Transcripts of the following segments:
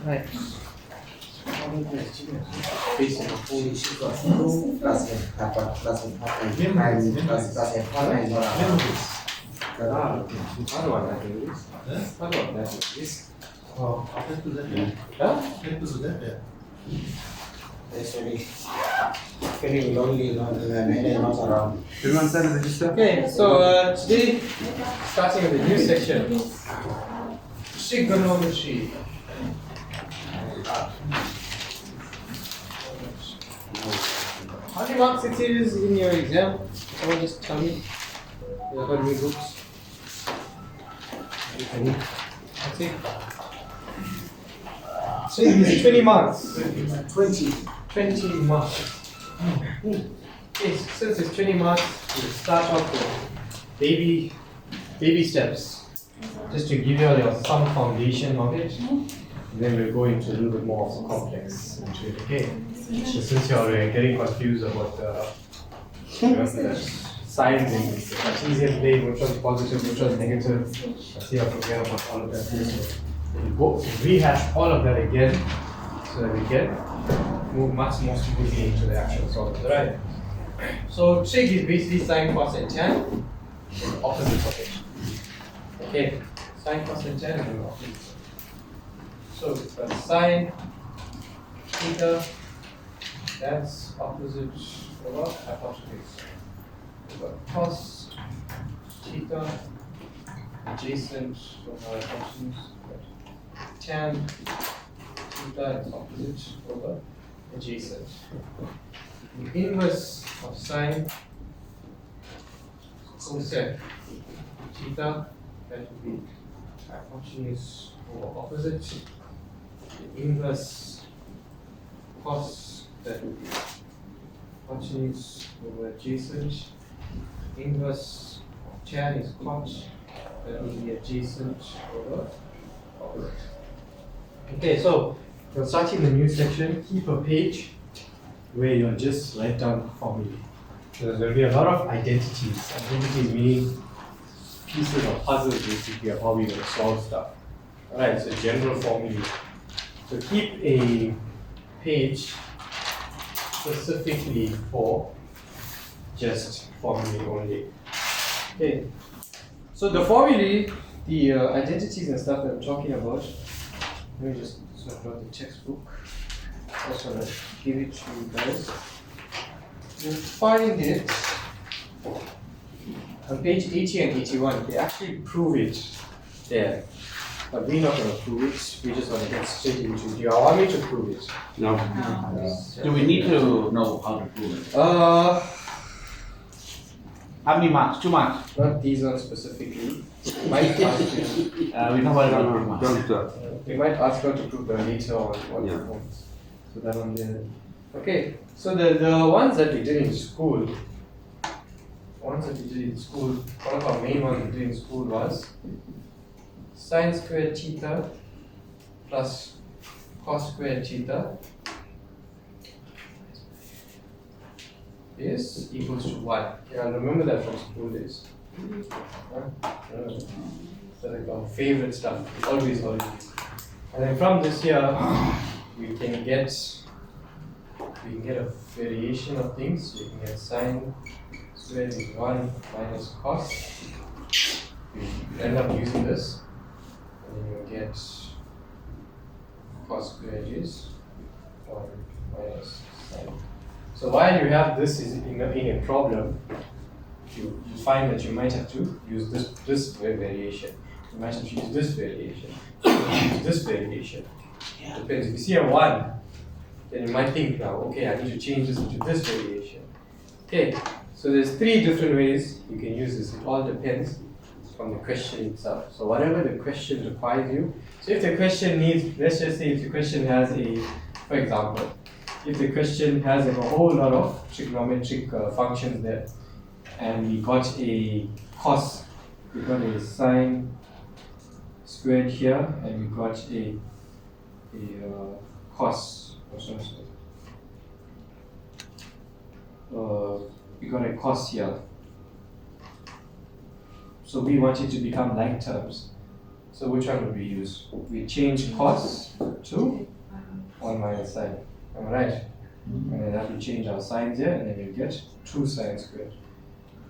Right. Basic plus How do I do this? How do I do this? Actually, feeling lonely, not around. Okay, so today, starting with a new section, Trigonometry. How many marks it is in your exam? Someone just tell me. You have many books? Any? Let's see. So it's 20 marks. 20 marks. Okay, since it's 20 marks, we'll start off with baby steps. Just to give you all some foundation knowledge. Then we'll go into a little bit more of the complex into it, okay? So since you're getting confused about the signs and it's easier to play which one's positive, which one's negative. Let's see how forget about all of that. So we'll go rehash all of that again so that we can move much more smoothly into the actual solving, right? So trig is basically sine, cos, and tan, and opposites of it. Okay, sine, cos, and tan, and opposites. So we've got sine theta, that's opposite over hypotenuse. We've got cos theta, adjacent over hypotenuse. Tan theta is opposite over adjacent. The inverse of sine cosec theta, that would be hypotenuse over opposite. The inverse cos, that would be hypotenuse over adjacent. Inverse of tan is cot, that would be adjacent over opposite. Okay, so we're starting the new section. Keep a page where you'll just write down formulae. So there's going to be a lot of identities. Identities meaning pieces of puzzles basically of how we're going to solve stuff. Alright, so general formulae. So keep a page specifically for just formulae only. Okay. So the formulae, the identities and stuff that I'm talking about, let me just sort out the textbook. That's what I'll give it to you guys. You'll find it on page 80 and 81. They actually prove it there. But we're not going to prove it, we just want to get straight into it. Do you want me to prove it? No. Do we need to know how to prove it? How many marks? 2 marks? Not these ones specifically. Might ask you. We know what marks. We might ask her to prove them later on what the ones. So that one there. Okay, so the ones that we did in school, one of our main ones we did in school was sine squared theta plus cos squared theta is equals to 1. Yeah, I remember that from school days. So like our favorite stuff, always. And then from this here, we can get a variation of things. So you can get sine squared is 1 minus cos. You end up using this. And then you get cos squared is 1 minus sine. So while you have this in a problem, you find that you might have to use this variation. You might have to use this variation. Use this variation. Yeah. Depends. If you see a 1, then you might think now, okay, I need to change this into this variation. Okay, so there's 3 different ways you can use this. It all depends from the question itself. So whatever the question requires you. So if the question needs, let's just say if the question has for example, if the question has a whole lot of trigonometric functions there, and we got a cos, we got a sine squared here, and we got a cos. We got a cos here. So we want it to become like terms. So which one would we use? We change cos to 1 minus sine. Am I right? And then that we change our signs here, and then you get 2 sine squared.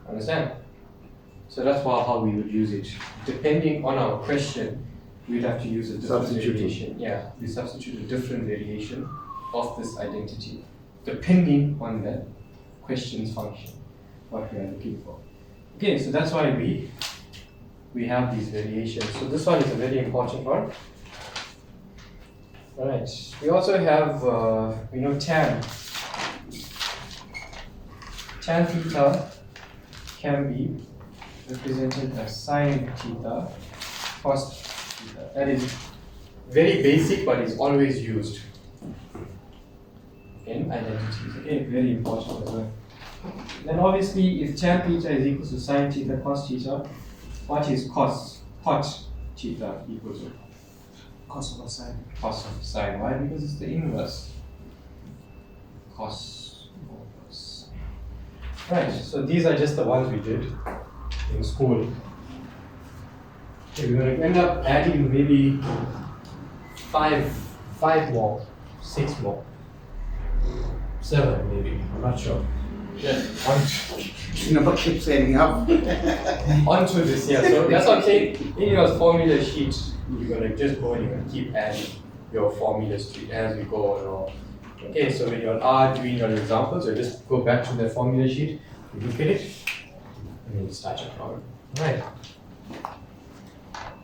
Understand? So that's how we would use it. Depending on our question, we'd have to use a different variation. Yeah, we substitute a different variation of this identity, depending on the question's function, what we are looking for. Okay, so that's why we have these variations. So this one is a very important one. Alright, we also have, we know tan. Tan theta can be represented as sine theta, cos theta. That is very basic, but is always used in identities. Okay, very important as well. Then obviously, if tan theta is equal to sine theta cos theta, what is cot theta equal to? Cos over sine. Cos of sine. Why? Because it's the inverse. Cos over sine. Right, so these are just the ones we did in school. Okay, we're going to end up adding maybe five more, 6 more, 7 maybe, I'm not sure. You never keep saying up. Onto this, yeah. So that's what I'm saying. In your formula sheet, you're gonna just go and you're gonna keep adding your formulas to it as we go along. Okay, so when you are doing your examples, you just go back to the formula sheet, you look at it, and then you start your problem. Right.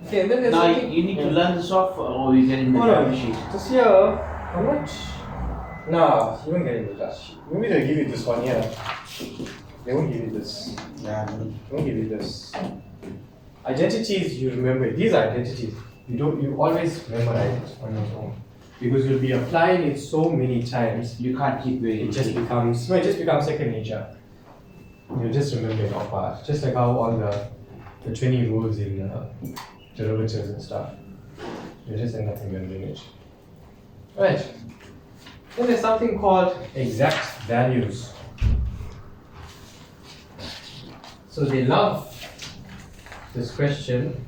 Okay, and then there's Now something. you need to learn this off, or you get in the data sheet. This here, how much? Nah, you won't get in the data sheet. Maybe they'll give you this one here. They won't give you this. Yeah. They won't give you this. Identities, you remember. These are identities. You always memorize it on your own. Because you'll be applying it so many times, You can't keep doing it it. just becomes second nature. You just remember it off heart. Just like how all the 20 rules in derivatives and stuff. You just end up remembering it. Right. Then there's something called exact values. So they love this question.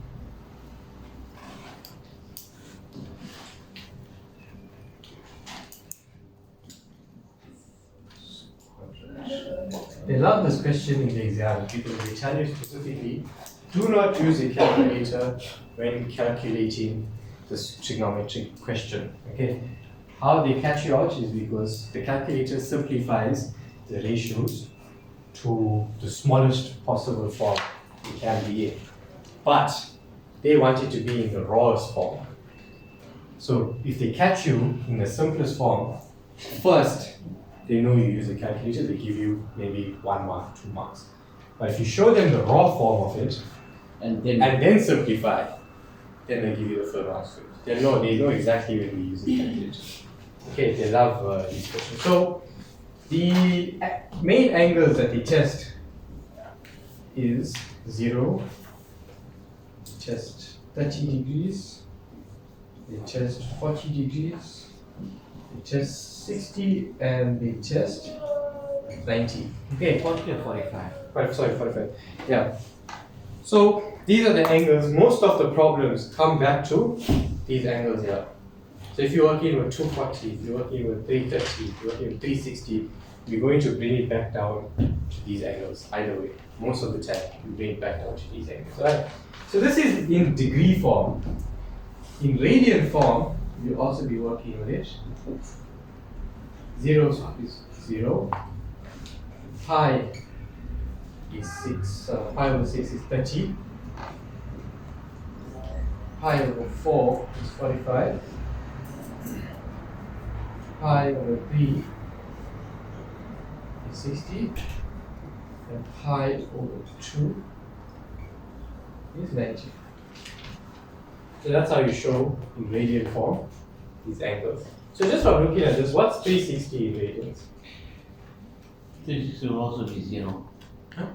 They love this question in the exam because they tell you specifically, do not use a calculator when calculating this trigonometric question. Okay? How they catch you out is because the calculator simplifies the ratios to the smallest possible form it can be in. But they want it to be in the rawest form. So if they catch you in the simplest form, first they know you use a calculator, they give you maybe 1 mark, 2 marks. But if you show them the raw form of it And and then simplify, then they give you the full marks. They know exactly when we use a calculator. Okay, they love these questions. So the main angles that they test is 0, they test 30 degrees, they test 40 degrees, they test 60, and they test 90. Okay, 40 or 45? Sorry, 45. Yeah. So these are the angles. Most of the problems come back to these angles here. So if you're working with 240, if you're working with 330, if you're working with 360, you're going to bring it back down to these angles either way. Most of the time, you bring it back down to these angles. Right? So this is in degree form. In radian form, you'll also be working with it. 0 is 0. Pi is 6. Pi over 6 is 30. Pi over 4 is 45. Pi over 3 is 60. And pi over 2 is 90. So that's how you show in radian form these angles. So just from looking at this, what's 360 in radians? This will also be 0. Huh?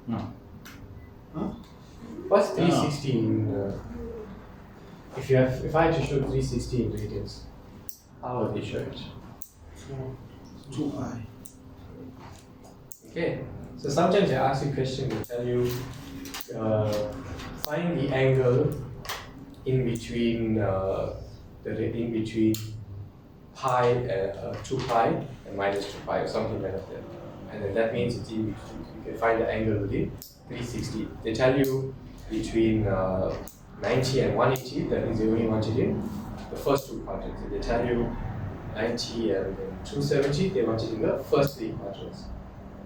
No. What's 360 in if I had to show 360 in radians, how would they show it? 2 pi. Okay, so sometimes they ask you a question, they tell you find the angle in between in between pi 2 pi and minus 2 pi or something like that. And then that means it's in between. You can find the angle within 360. They tell you between 90 and 180, that means they only want it in the first two quadrants. If they tell you 90 and then 270, they want it in the first three quadrants.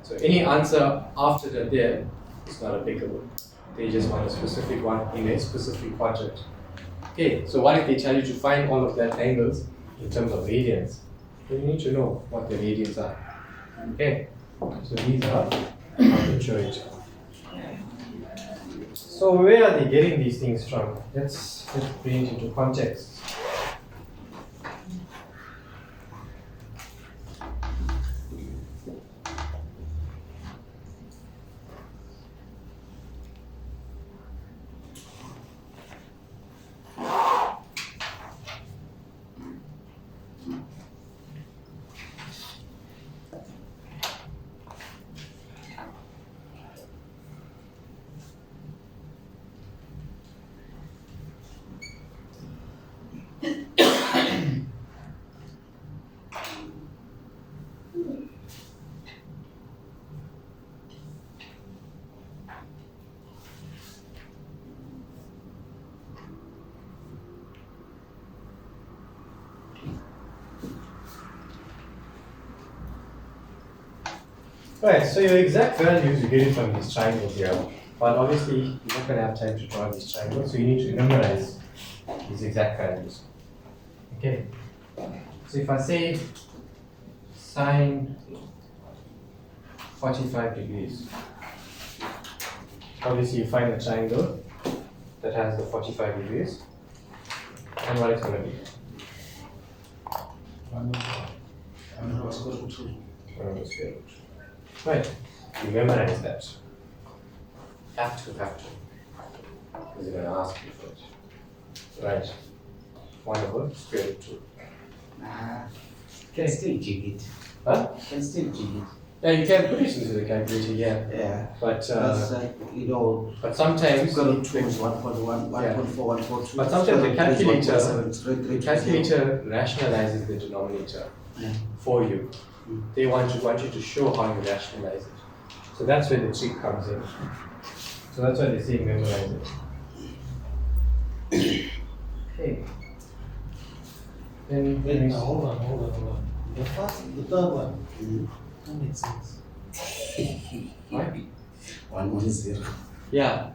So any answer after that there is not applicable. They just want a specific one in a specific quadrant. Okay, so what if they tell you to find all of that angles in terms of radians? Then you need to know what the radians are. Okay, so these are how to show it. So where are they getting these things from? Let's bring it into context. Right, so your exact values you get it from these triangles here, but obviously you're not going to have time to draw these triangles, so you need to memorize these exact values. Okay, so if I say sine 45 degrees, obviously you find a triangle that has the 45 degrees, and what it's going to be? 1 over square root 2. 1 over square root. Right, you memorize that. Have to. Because they're going to ask you for it. Right. 1 over square root 2. Can still jig it. Huh? Can still jig it. Yeah, you can put it into the calculator, yeah. Yeah. But That's you know, but sometimes square root 2 is 1.1, 1.4, 1.2. But sometimes the calculator calculator rationalizes the denominator for you. They want you to show how you rationalize it. So that's where the trick comes in. So that's why they say memorize it. Okay. Then Wait, now hold on. The third one. That makes sense. what? 110. Yeah.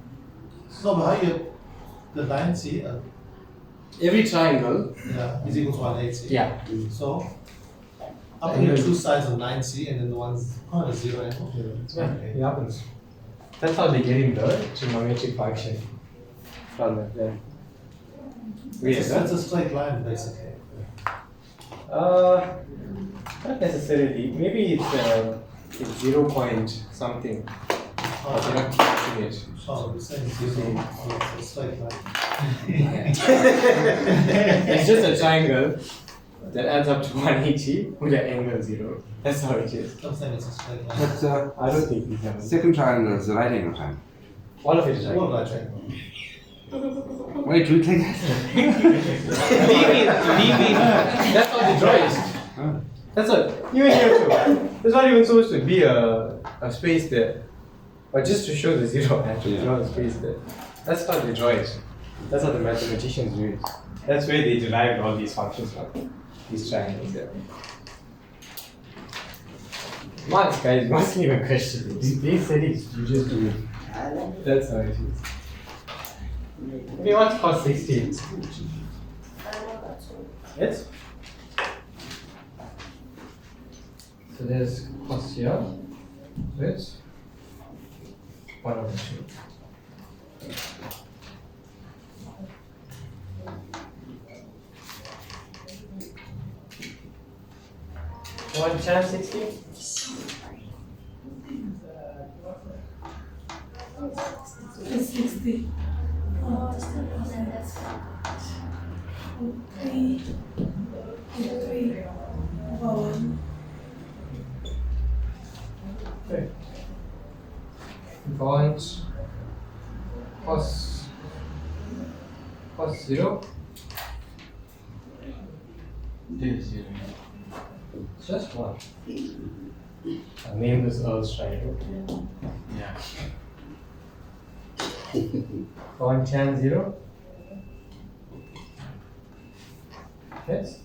No, but how you the 90 Every triangle. is equal to 180. Yeah. So I'm putting two sides of 90 and then the one's a 0 angle. Yeah, it happens. That's how they get in the trigonometric function from the It's a straight line basically. Not necessarily. Maybe it's 0 point something. But they're not teaching it. Oh, you're saying 0. Oh, it's a straight line. It's just a triangle that adds up to 180 with an angle 0. That's how it is. I'm saying it's a straight line. But I don't think we have second triangle is the right angle triangle. all of it is What right. about triangle? Wait, do you think that? That's how they draw it. That's what, even here too. There's not even supposed to be a space there. But just to show the 0, actually, draw a space there. That's how they draw it. That's how the mathematicians do it. That's where they derived all these functions from. These triangles there. Come on, guys, you mustn't even question it. They said it, you just do it. That's how it is. Okay, what's cos 16? Yes? So there's cos here. So it's 1 over 2. What chance 16? It's 60. And that's 3 over 1. Okay. Point cos 0. This, yeah. Just one. I'll name this Earl's triangle. Yeah. 110, 0. Yes.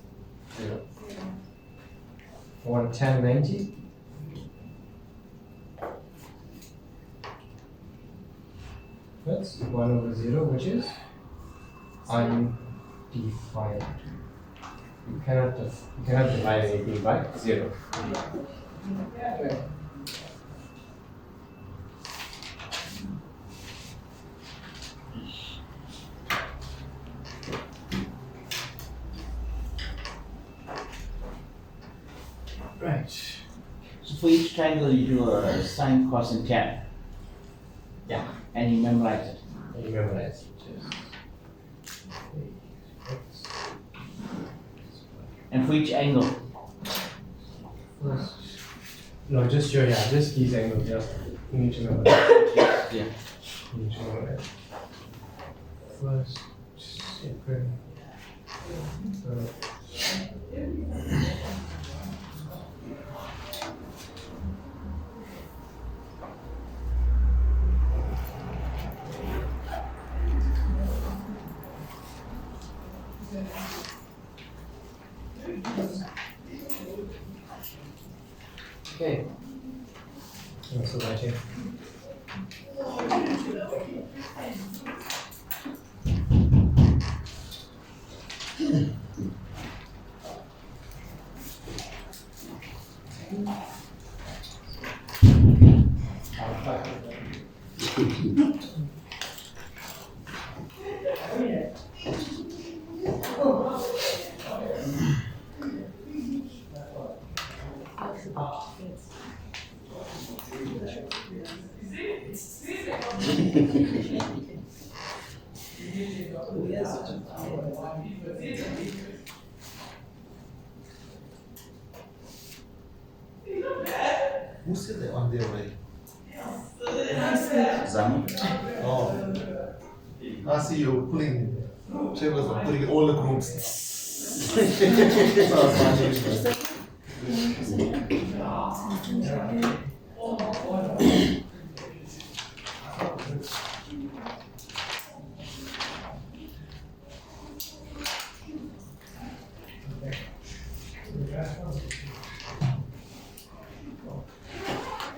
0. 110, 90. That's 1 over 0, which is undefined. You cannot divide anything by 0. Right. So for each triangle, you do a sine, cos, and tan. Yeah. And you memorize it. You memorize it. And for each angle, First. No, just here, yeah, just these angles, yeah. You need to memorize. yeah. You need to memorize. First, second, third. Okay. So right here. Who said that on their way? Zam. Oh. I see you pulling tables and putting all the groups.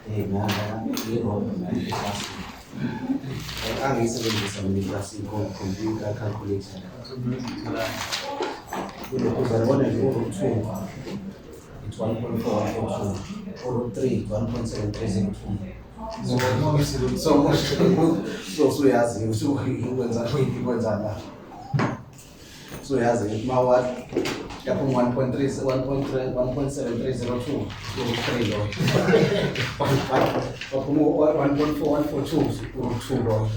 Eh, nada, yebo, ngiklasi. Angisebenzisa mina iklasi computer calculator. Kulokhu uzabona nje root 2 it's 1.4142 root 3 1.7302. So uyazi ukwenza la. So uyazi ma what yaphuma 1.7302 root 3 lo. Waphuma 1.4142 root 2 lo.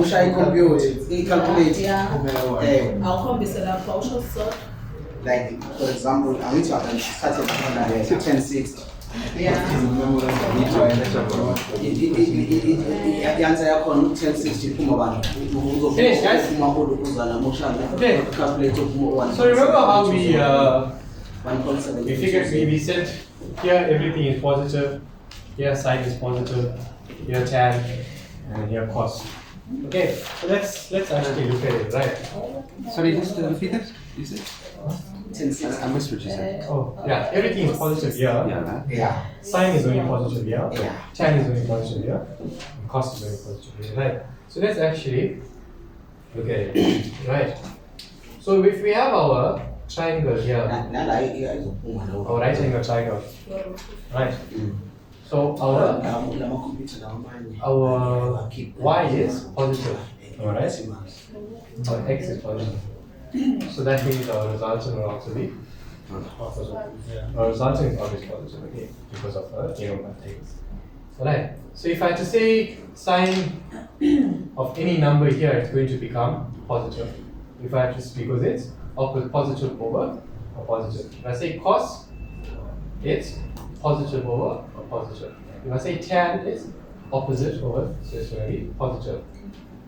Usha i-calculate. Awukhombise lapho usho sisodwa. Like for example, angithi akangithathe khona le 1060. I-answer yakhona 1060 iphuma bani? Finish, guys. Uzophuma uzana moshana. Okay. Calculate uphuma 1. So remember how we 1.7. we figured we said here everything is positive, here sine is positive, here tan, and here cos. Okay, so let's actually look at it, right? Sorry, just repeat that. You said? 1060. I missed what you said. Oh, yeah, everything is positive here. Yeah, Yeah. Sine is only positive here. Yeah. Tan is only positive here. And cos is only positive here, right? So let's actually look at it, right? So if we have our triangle here, Nala izophuma lawo. our right angle triangle, right? So our lama computer lamanye. our y is positive, alright? Our x is positive. So that means our resultant will also be positive. Our resultant is always positive again because of our mathematics. Alright. So if I had to say sine of any number here, it's going to become positive. If I have to, because it's positive over or positive. If I say cos, it's positive over or positive. If I say tan, it's opposite over, so it's going to be positive.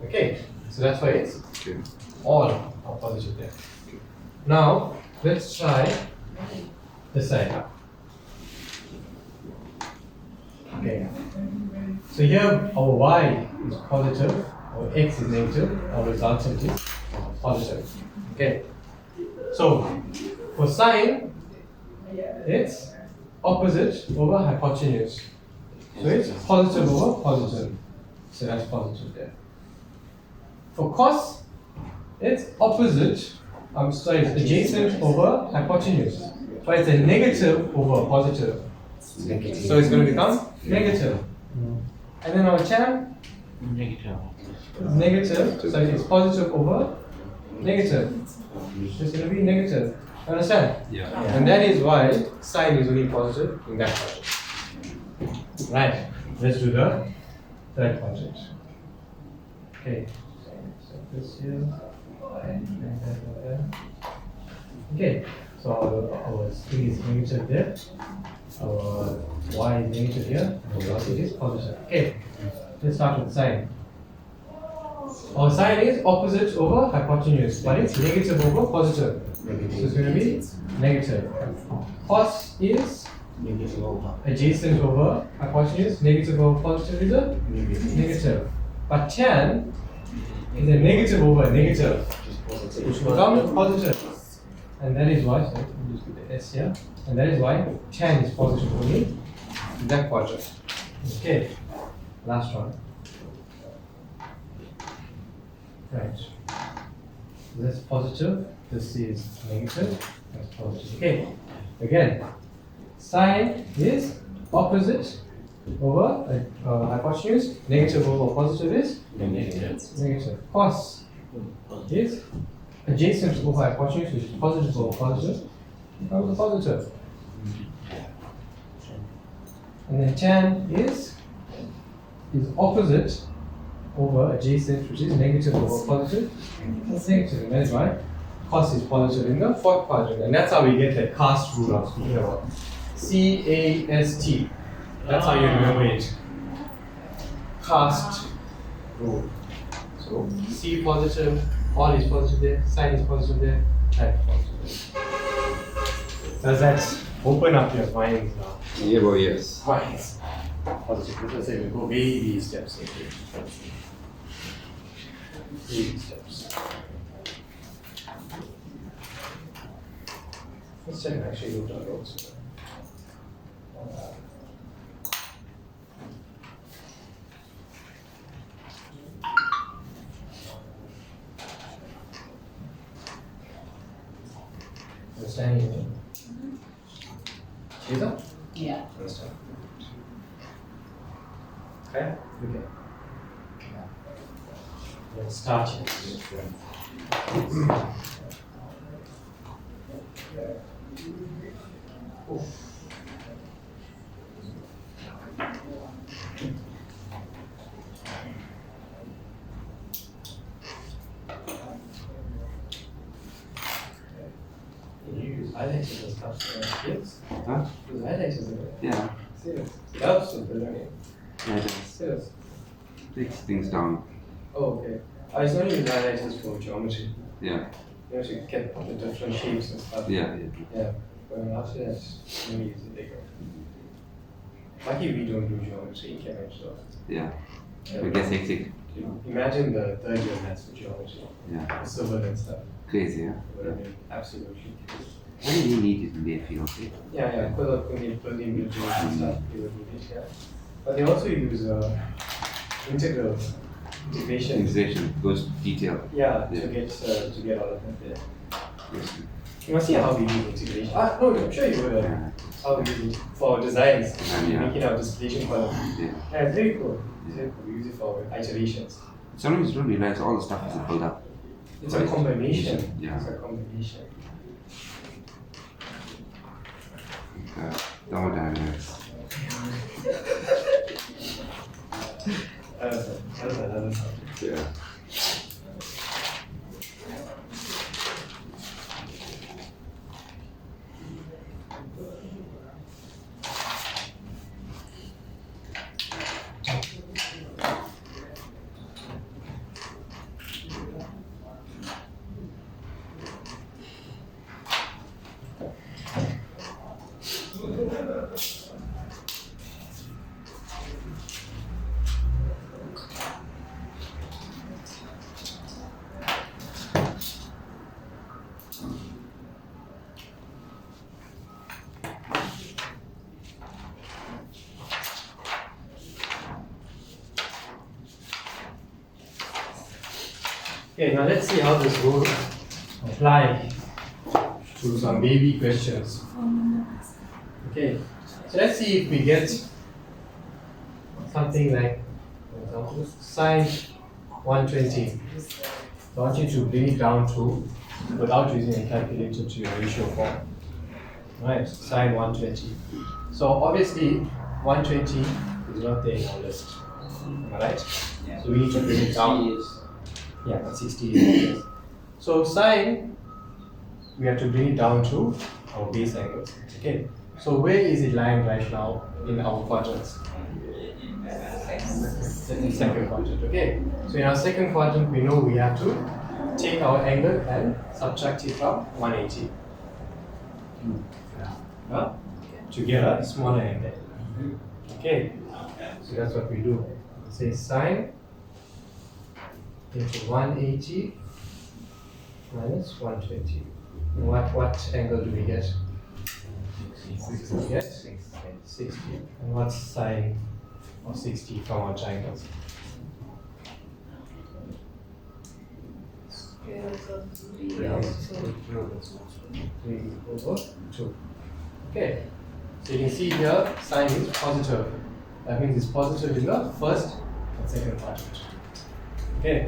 Okay, so that's why it's all are positive there. Now, let's try this side. Okay, so here our y is positive, our x is negative, our resultant is positive. Okay, so for sine, it's opposite over hypotenuse. So it's positive over positive. So that's positive there. For cos, it's opposite, it's adjacent over hypotenuse. But it's a negative over a positive. Negative. So it's going to become negative. And then our tan Negative. is negative, so it's positive over negative. So it's going to be negative. Understand? Yeah. And that is why sine is only positive in that quadrant. Right, let's do the third quadrant. Okay, so this here. Okay, so our string is negative there. Our y is negative here, and our velocity is positive. Okay, let's start with sine. Our sine is opposite over hypotenuse, but it's negative over positive. So it's going to be negative. Cos is Negative over. adjacent over hypotenuse, negative over positive is a negative. But tan is a negative over negative, which becomes positive. And that is why, so let me just put the S here, and that is why tan is positive only in that quadrant. Okay, last one. Right. This positive, this is negative, that's positive. Okay, again, sine is opposite over hypotenuse, negative over positive is negative. Cos is adjacent over hypotenuse, which is positive over positive, becomes a positive. And then tan is opposite over adjacent, which is negative over positive. That's negative, and that's why cos is positive in the fourth quadrant. And that's how we get the cast rule I was speaking about. C-A-S-T. That's how you remember it. Cast rule. So C positive, all is positive there, sine is positive there, tan is positive there. Does that open up your minds now? Yeah, well, yes. Minds. Positive. Let's say we go baby steps. Baby steps. Let's check and actually go down roads. Understanding? Lisa? Yeah. Understand. Okay? Okay. Let's start here. You use highlighters and stuff. Yes? Huh? Use highlighters in it. Yeah. Serious. It helps with the learning. Yeah, it does. Serious. Takes things down. Oh, okay. I was only use highlighters for geometry. Yeah. You know, to get the different shapes and stuff. Yeah, yeah. Yeah. But after that, maybe use it bigger. Lucky we don't do geometry in Cambridge, so. Yeah. Yeah. It gets hectic. Imagine the third year maths for geometry, Yeah. civil and stuff. Crazy, yeah. Would have been absolutely. I think we need it in their field, eh? Yeah, because of building bridges and stuff, they would do it, yeah. But they also use integration. Integration goes detail. Yeah, Yeah. to get all of that there. Yes. You must see how we use integration. No, I'm sure you would. Yeah. How we use it for designs, Yeah. making our distillation column. Yeah. Yeah, it's very cool. It's very cool. We use it for iterations. Sometimes you don't realize all the stuff is built up. It's a combination. Yeah. It's a combination. Thermodynamics. That's another subject. Yeah. Okay, now let's see how this will apply to some baby questions. Okay, so let's see if we get something like, for example, sine 120. I want you to bring it down to, without using a calculator, to your ratio form. Right, sine 120. So obviously 120 is not there in our list. Am I right? Yeah. So we need to bring it down. Yeah, that's 60 years. So sine, we have to bring it down to our base angles. Okay. So where is it lying right now in our quadrants? Second quadrant. Okay. So in our second quadrant, we know we have to take our angle and subtract it from 180. To get a smaller angle. Okay. So that's what we do. Say sine into 180 minus 120. And what angle do we get? 60. Yes? 60. And what's sine of 60 from our triangles? Square root of 3 Yes. over 2. 3 over 2. Okay. So you can see here sine is positive. That means it's positive in the first and second quadrant. Okay.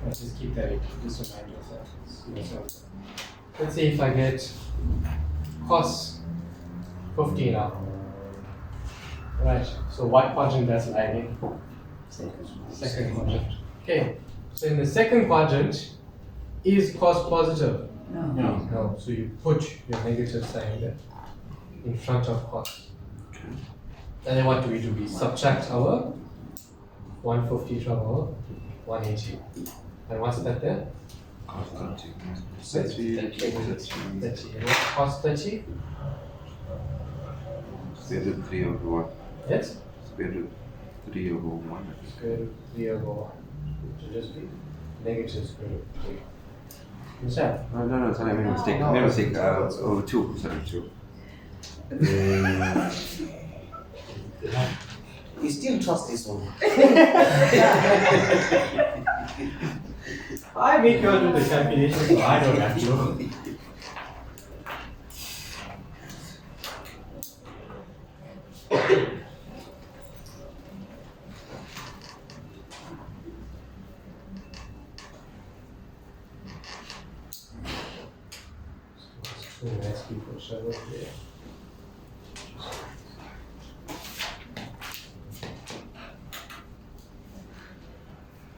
Let's just keep that. Just remind yourself. Let's see if I get cos 50 now. Right. So what quadrant that's lying in? Second quadrant. Okay. So in the second quadrant, is cos positive? No. No. So you put your negative sign there in front of cos. And then what do? We subtract our 150 from our 180. And what's that there? Cos 30. 30. And what's cos 30? Square root 3 over 1. Yes? Square root 3 over 1. Square root 3 over 1. So just be negative square root 3. Understand? No, sorry, I made a mistake. No. I made a mistake. Over 2. Sorry, 2. You still trust this one? I make you all do the calculation, so I don't have to. So nice people show up here.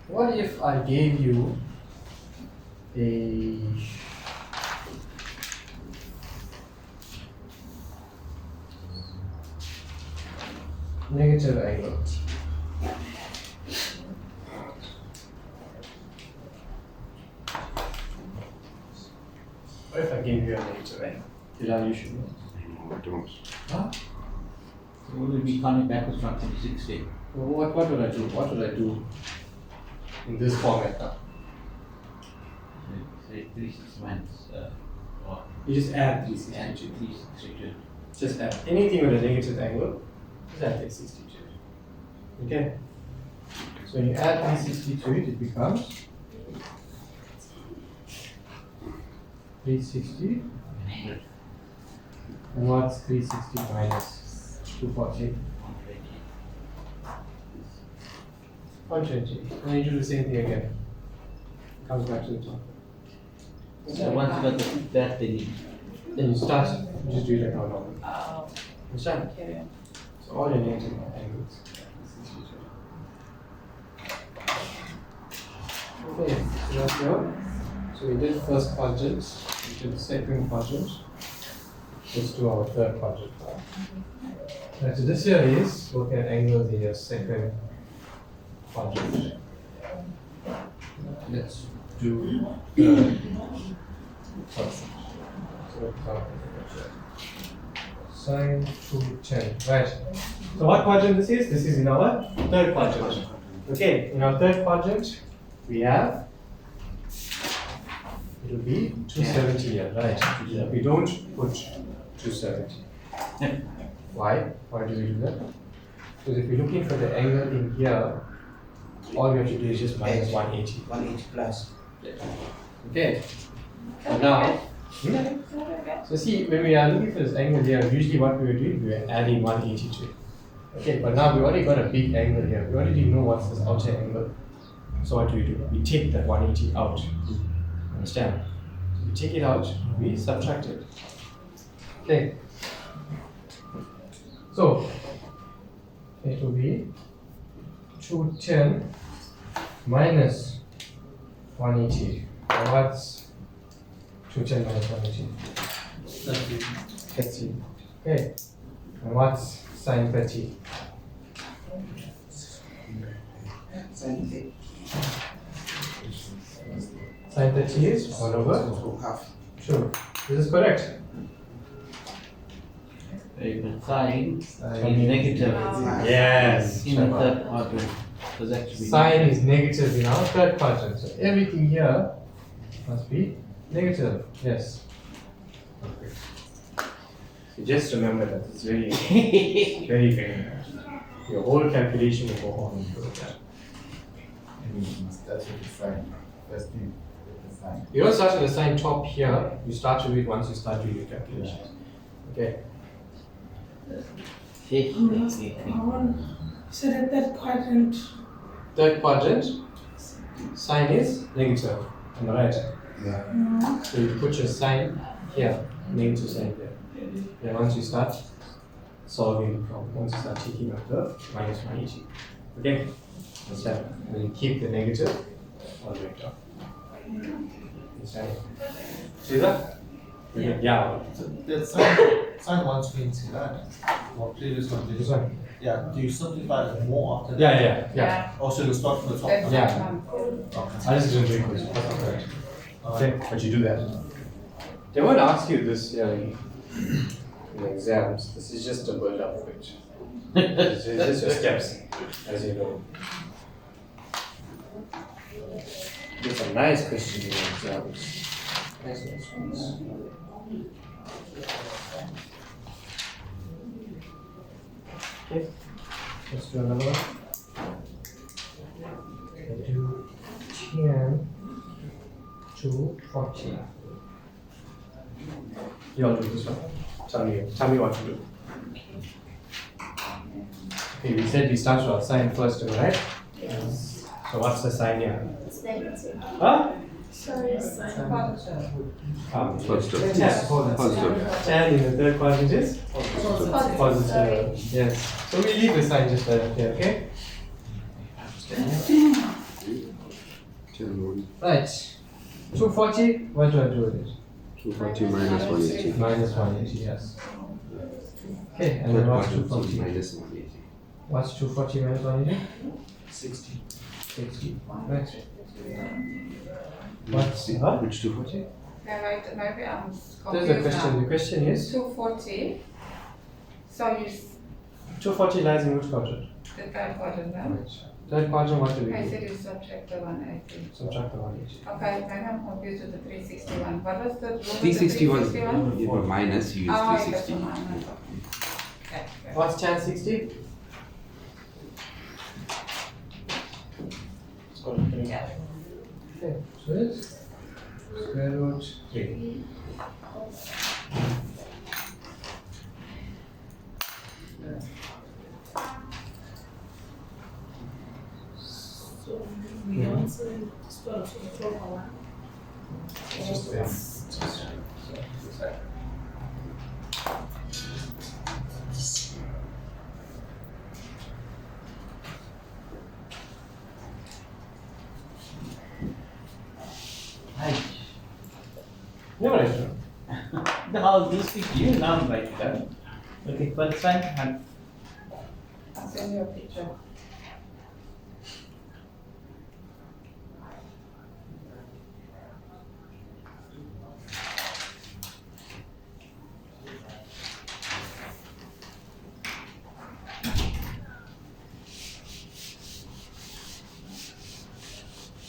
What if I gave you a negative angle? What if I gave you a negative angle? Did I usually know? No, I don't. Huh? So we will be coming backwards from 360. Well, what would I do? What would I do in this format now? Say 360 minus what? You just add And 360. 362. Just add anything with a negative angle, just add 360 to it. Okay? So when you add 360 to it, it becomes 360. And what's 360 minus 240? 120. And you do the same thing again. Comes back to the top. So once you got that, then you Then you start, you just do it like how normal. Understand? Okay. So all your negative angles. Okay, so that's here. So we did first quadrant, we did second quadrant. Let's do our third quadrant now. Right, so this here is looking at angles in your second quadrant. Let's do third first. So let's start with Sine 210. Right. So what quadrant this is? This is in our third quadrant. Okay, in our third quadrant, we have, it will be 270 here, right? We don't put 270. Why? Why do we do that? Because if we're looking for the angle in here, all we have to do is just minus 180. 180 plus. Okay. And now, so see, when we are looking for this angle here, usually what we were doing, we were adding 180 to it. Okay, but now we already got a big angle here. We already know what's this outer angle. So what do? We take that 180 out. Understand? So we take it out, we subtract it. Okay. So it will be 210 minus 180. And what's 210 minus 180? 30. Okay. And what's sine 30? Sine Sine 30 is 1 over half. True. This is correct. Even sine is Sine negative Yes. in the third quadrant. Because actually Sine is negative in our third quadrant. So everything here must be negative. Yes. Perfect. So just remember that it's very, very, very. Your whole calculation will go on with that. That's what you find. First thing, fine. You don't start with the sign top here. You start to read once you start doing your calculations. Okay. So that quadrant. Third quadrant, sign is negative. Am I right? Yeah. So you put your sign here, negative sign there. Then once you start solving the problem, once you start taking out the minus 180. Okay? Understand? And then keep the negative all the way down. Understand? See that? Yeah. So there's sine 120, right? Or previous one. This one. Yeah. Do you simplify it more after that? Yeah. Also, you start from the top. Yeah. I just didn't drink this. That's not correct. Okay, but you do that. They won't ask you this in exams. This is just a build up of it. It's just your steps, as you know. Get some nice questions in exams. Nice ones. Okay, let's do another one. Do 10 to 40. You all do this one. Tell me what to do. Okay, we said we start with our sign first, right? Yes. So what's the sign here? It's negative. Huh? Sorry, it's sine positive. Positive. Positive. And in the third quadrant is? Positive. Yes. So we leave the sign just like here, okay? Right. 240, what do I do with it? 240 minus 180. Minus 180, yes. Okay, and Third then what's quadrant 240? minus 180. What's 240 minus 180? 60. 60. Right. What's, huh? Which 240? Yeah, right, maybe I'm There's the confused question. now. The question is 240. So you 240 lies in which quadrant? the third quadrant, huh? Third quadrant, what do we I do? said you subtract the 180. Subtract the 180. Okay, maybe I'm confused with the 361. What was the rule of the 361. 361? You have a minus, you use Oh, that's 360. a minus. Okay. What's tan 60? Let's go to 3. Yeah. Okay, so it's square root 3. So we answer square root of 12 over 1. Just there. Hi. No, no. I'll just speak to you now like that. Okay, but fine. I'll send you a picture.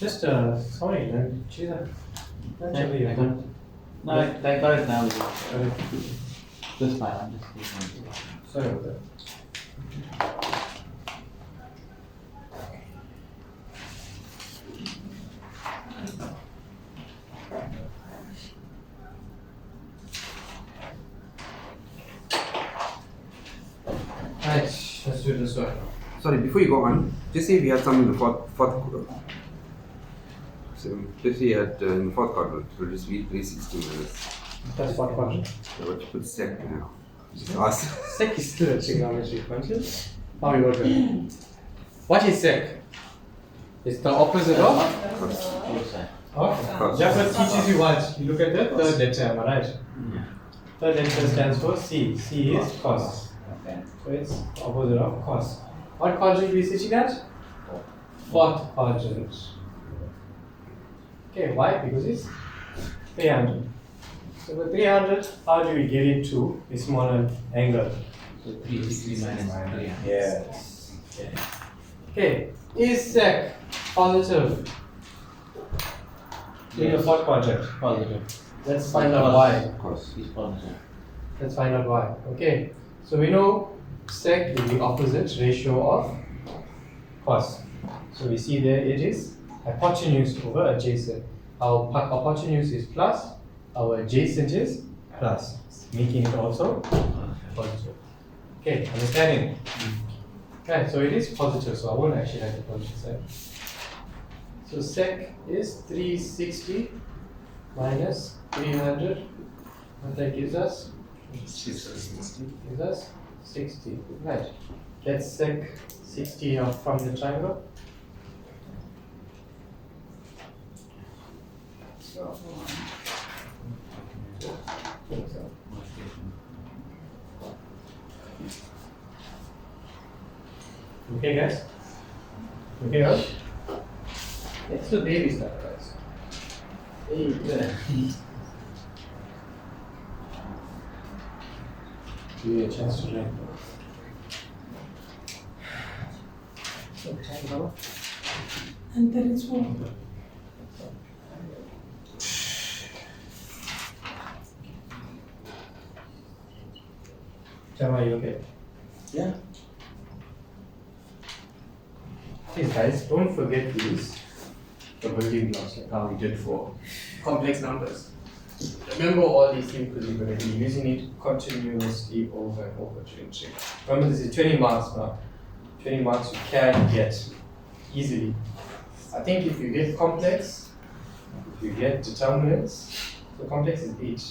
Just sorry, man. She's a. No, I got it now. This fine, I'm just using it. Sorry about that. Right, let's do this one. Sorry, before you go on, just say if you had some in the fourth quarter. So, just say you had in the fourth quarter, so just read 360 minutes. That's what function. So what you put sec now. Just ask. Sec is still a trigonometry function. How we work it? What is sec? It's the opposite of? Cos. That's what teaches you once. You look at the third letter, am I right? Third letter stands for C. C is cos. Okay. So it's opposite of cos. What quadrant we sitting at? Fourth quadrant. Okay, why? Because it's 300. So for 300, how do we get it to a smaller angle? So 360 minus 300. Yes. Okay, is sec positive in the fourth quadrant? Positive. Let's find out why. Cos. Is positive. Let's find out why. Okay, so we know sec is the opposite ratio of cos. So we see there it is hypotenuse over adjacent. Our hypotenuse is plus, our adjacent is plus, making it also positive. Okay, understanding? Okay, so it is positive, so I won't actually write the positive side. So sec is 360 minus 300. What that gives us? Gives us 60. Right. Get sec 60 off from the triangle. So, Okay, guys? Okay, guys? Let's do baby stuff, guys. Hey, good. Give you a chance to drink. And there is one. Jama, you okay? Yeah. Please, guys, don't forget these. The building blocks, like how we did for complex numbers. Remember all these things because you're going to be using it continuously over and over during training. Remember, this is 20 marks now. 20 marks you can get easily. I think if you get complex, if you get determinants, so complex is 8.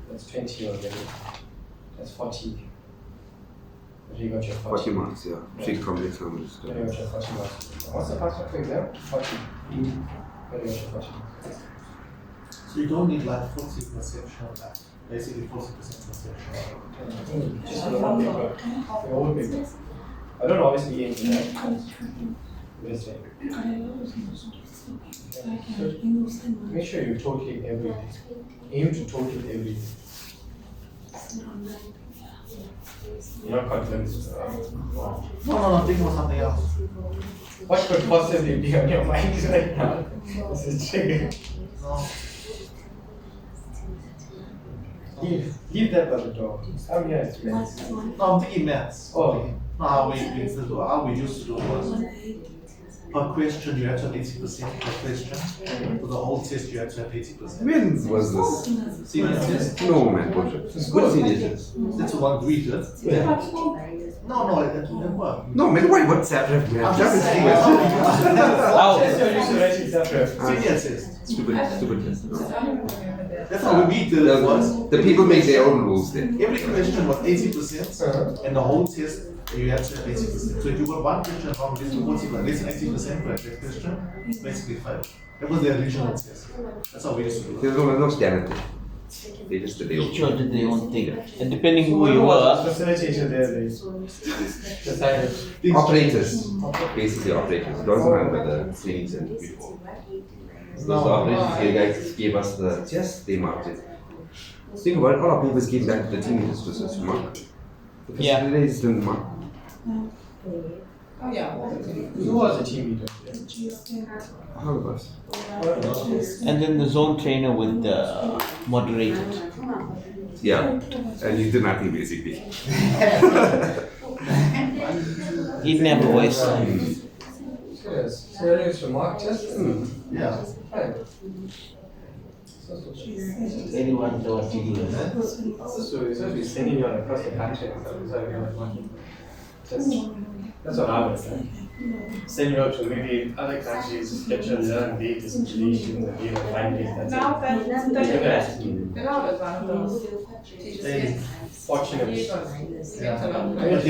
That's 20 already. That's 40. But you got your 40. 40 marks, yeah. Treat complex numbers. What do you got your 40 marks? What's the password for exam? 40. What do you got your 40 marks? So you don't need like 40 perception of that. Basically 40% perception. Just for the whole paper. The whole paper. I don't obviously aim for that. Let's say. Make sure you total everything. Aim to total everything. You're not confident. No, think about something else. What could possibly be on your mind right now? This is trigger. No. Leave that by the door. Come here, explain. No, I'm thinking maths. Oh. No, how we used to do was per question you have to have 80% per question. For the whole test you have to have 80%. When was this? Senior test. No, man, bullshit. What senior test? That's what we did. No, it didn't work. No, man, why WhatsApp ref, man? I'm That just is saying. stupid. Yes, you're used to writing separate. Senior test. Stupid test. No. That's how we did it was. The people make their own rules there. Every question was 80%, and the whole test you have to have 80%. So if you got one question wrong, this is 80% for that question, it's basically failed. That was the original test. That's how we used to do it. There's no standard there. They just did their own. Each one did their own thing. And depending So who who you was were, the facilitator there? Decided. Operators. Basically operators. It doesn't matter the trainings and before. Those operators gave us the test, they marked it. Think about it, all our papers came back to the teenagers to mark. The Yeah. facilitators didn't mark. Oh, yeah, all the team. Who was the team leader? All of us. And then the zone trainer would moderate it. Yeah, and you do nothing basically. He'd never voice. Serious. Serious remark test? Yeah. Right. Anyone know what to do? So it's supposed to be sending you on across the country and stuff. Is that what you that's what I would say. Send you out to maybe other countries, get you to learn data simulation, find things that's Now that, it. Bilal was one of those teachers. They- Fortunately. He went along. But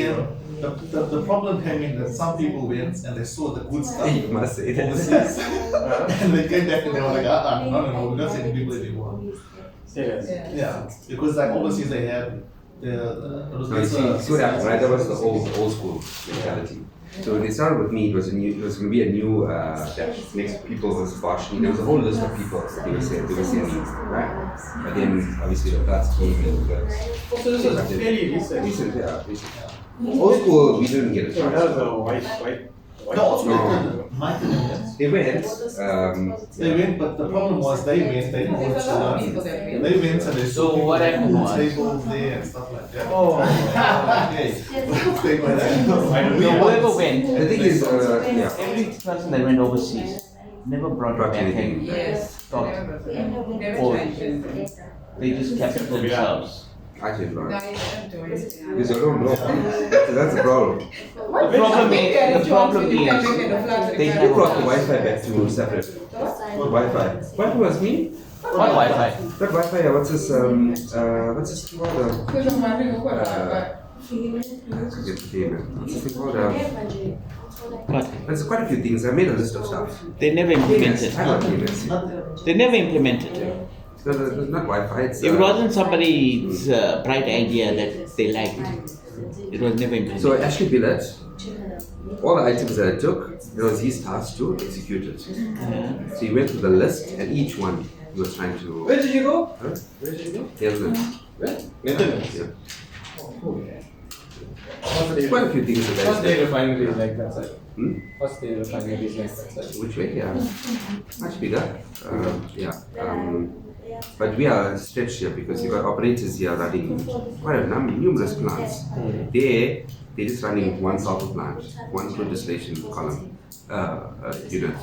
then the problem came in that some people went and they saw the good stuff You must say that. overseas. And they came back and they were like, no, we're not sending people anymore. Serious. Yeah, because like overseas they had it was No, you see what happened, right? That was the old school mentality. So when they started with me, it was going to be a new that next people was Boschni. There was a whole list of people that they were sending, right? But then obviously the floods came and So this was fairly recent. recent, yeah, recent. Old school, we didn't get a So that chance. was a white. no, also No. Michael went. They went, They went, but the problem was they went, they didn't want There's to a lot of learn. people that went. They went and they So saw people what at happened pool was- tables there and stuff like that. Oh. Okay. They were like, So whoever went, the thing is, yeah. every person that went overseas never brought Brought back anything. and Yes. thought Never Or- changed it. they just kept it themselves. Actually, No, no. he didn't do anything. Because I don't know. That's the problem. The problem is they They have brought the a Wi-Fi back to separate. Wi-Fi. Wi-Fi was me. what Wi-Fi? That Wi-Fi, what's this thing called? Because I'm wondering what I forget the name. What's this thing called? What? There's quite a few things. I made a list of stuff. They never implemented. I got payments. They never implemented. No, it's not Wi-Fi. It's, It wasn't somebody's bright idea that they liked. It was never implemented. So Ashley Billet, all the items that I took, it was his task to execute it. Yeah. So he went through the list and each one he was trying to. Where did you go? Huh? Where did you go? Netherlands. Where? Netherlands. Yeah. Oh, cool. What's the There's quite a few things that I What's the said. refinery like that side? Hmm? What's the refinery like that side? Which way? Yeah. Much bigger. Yeah. But we are stretched here because you got operators here running quite a number, numerous plants. They're just running one sulfur plant, one crude distillation column unit.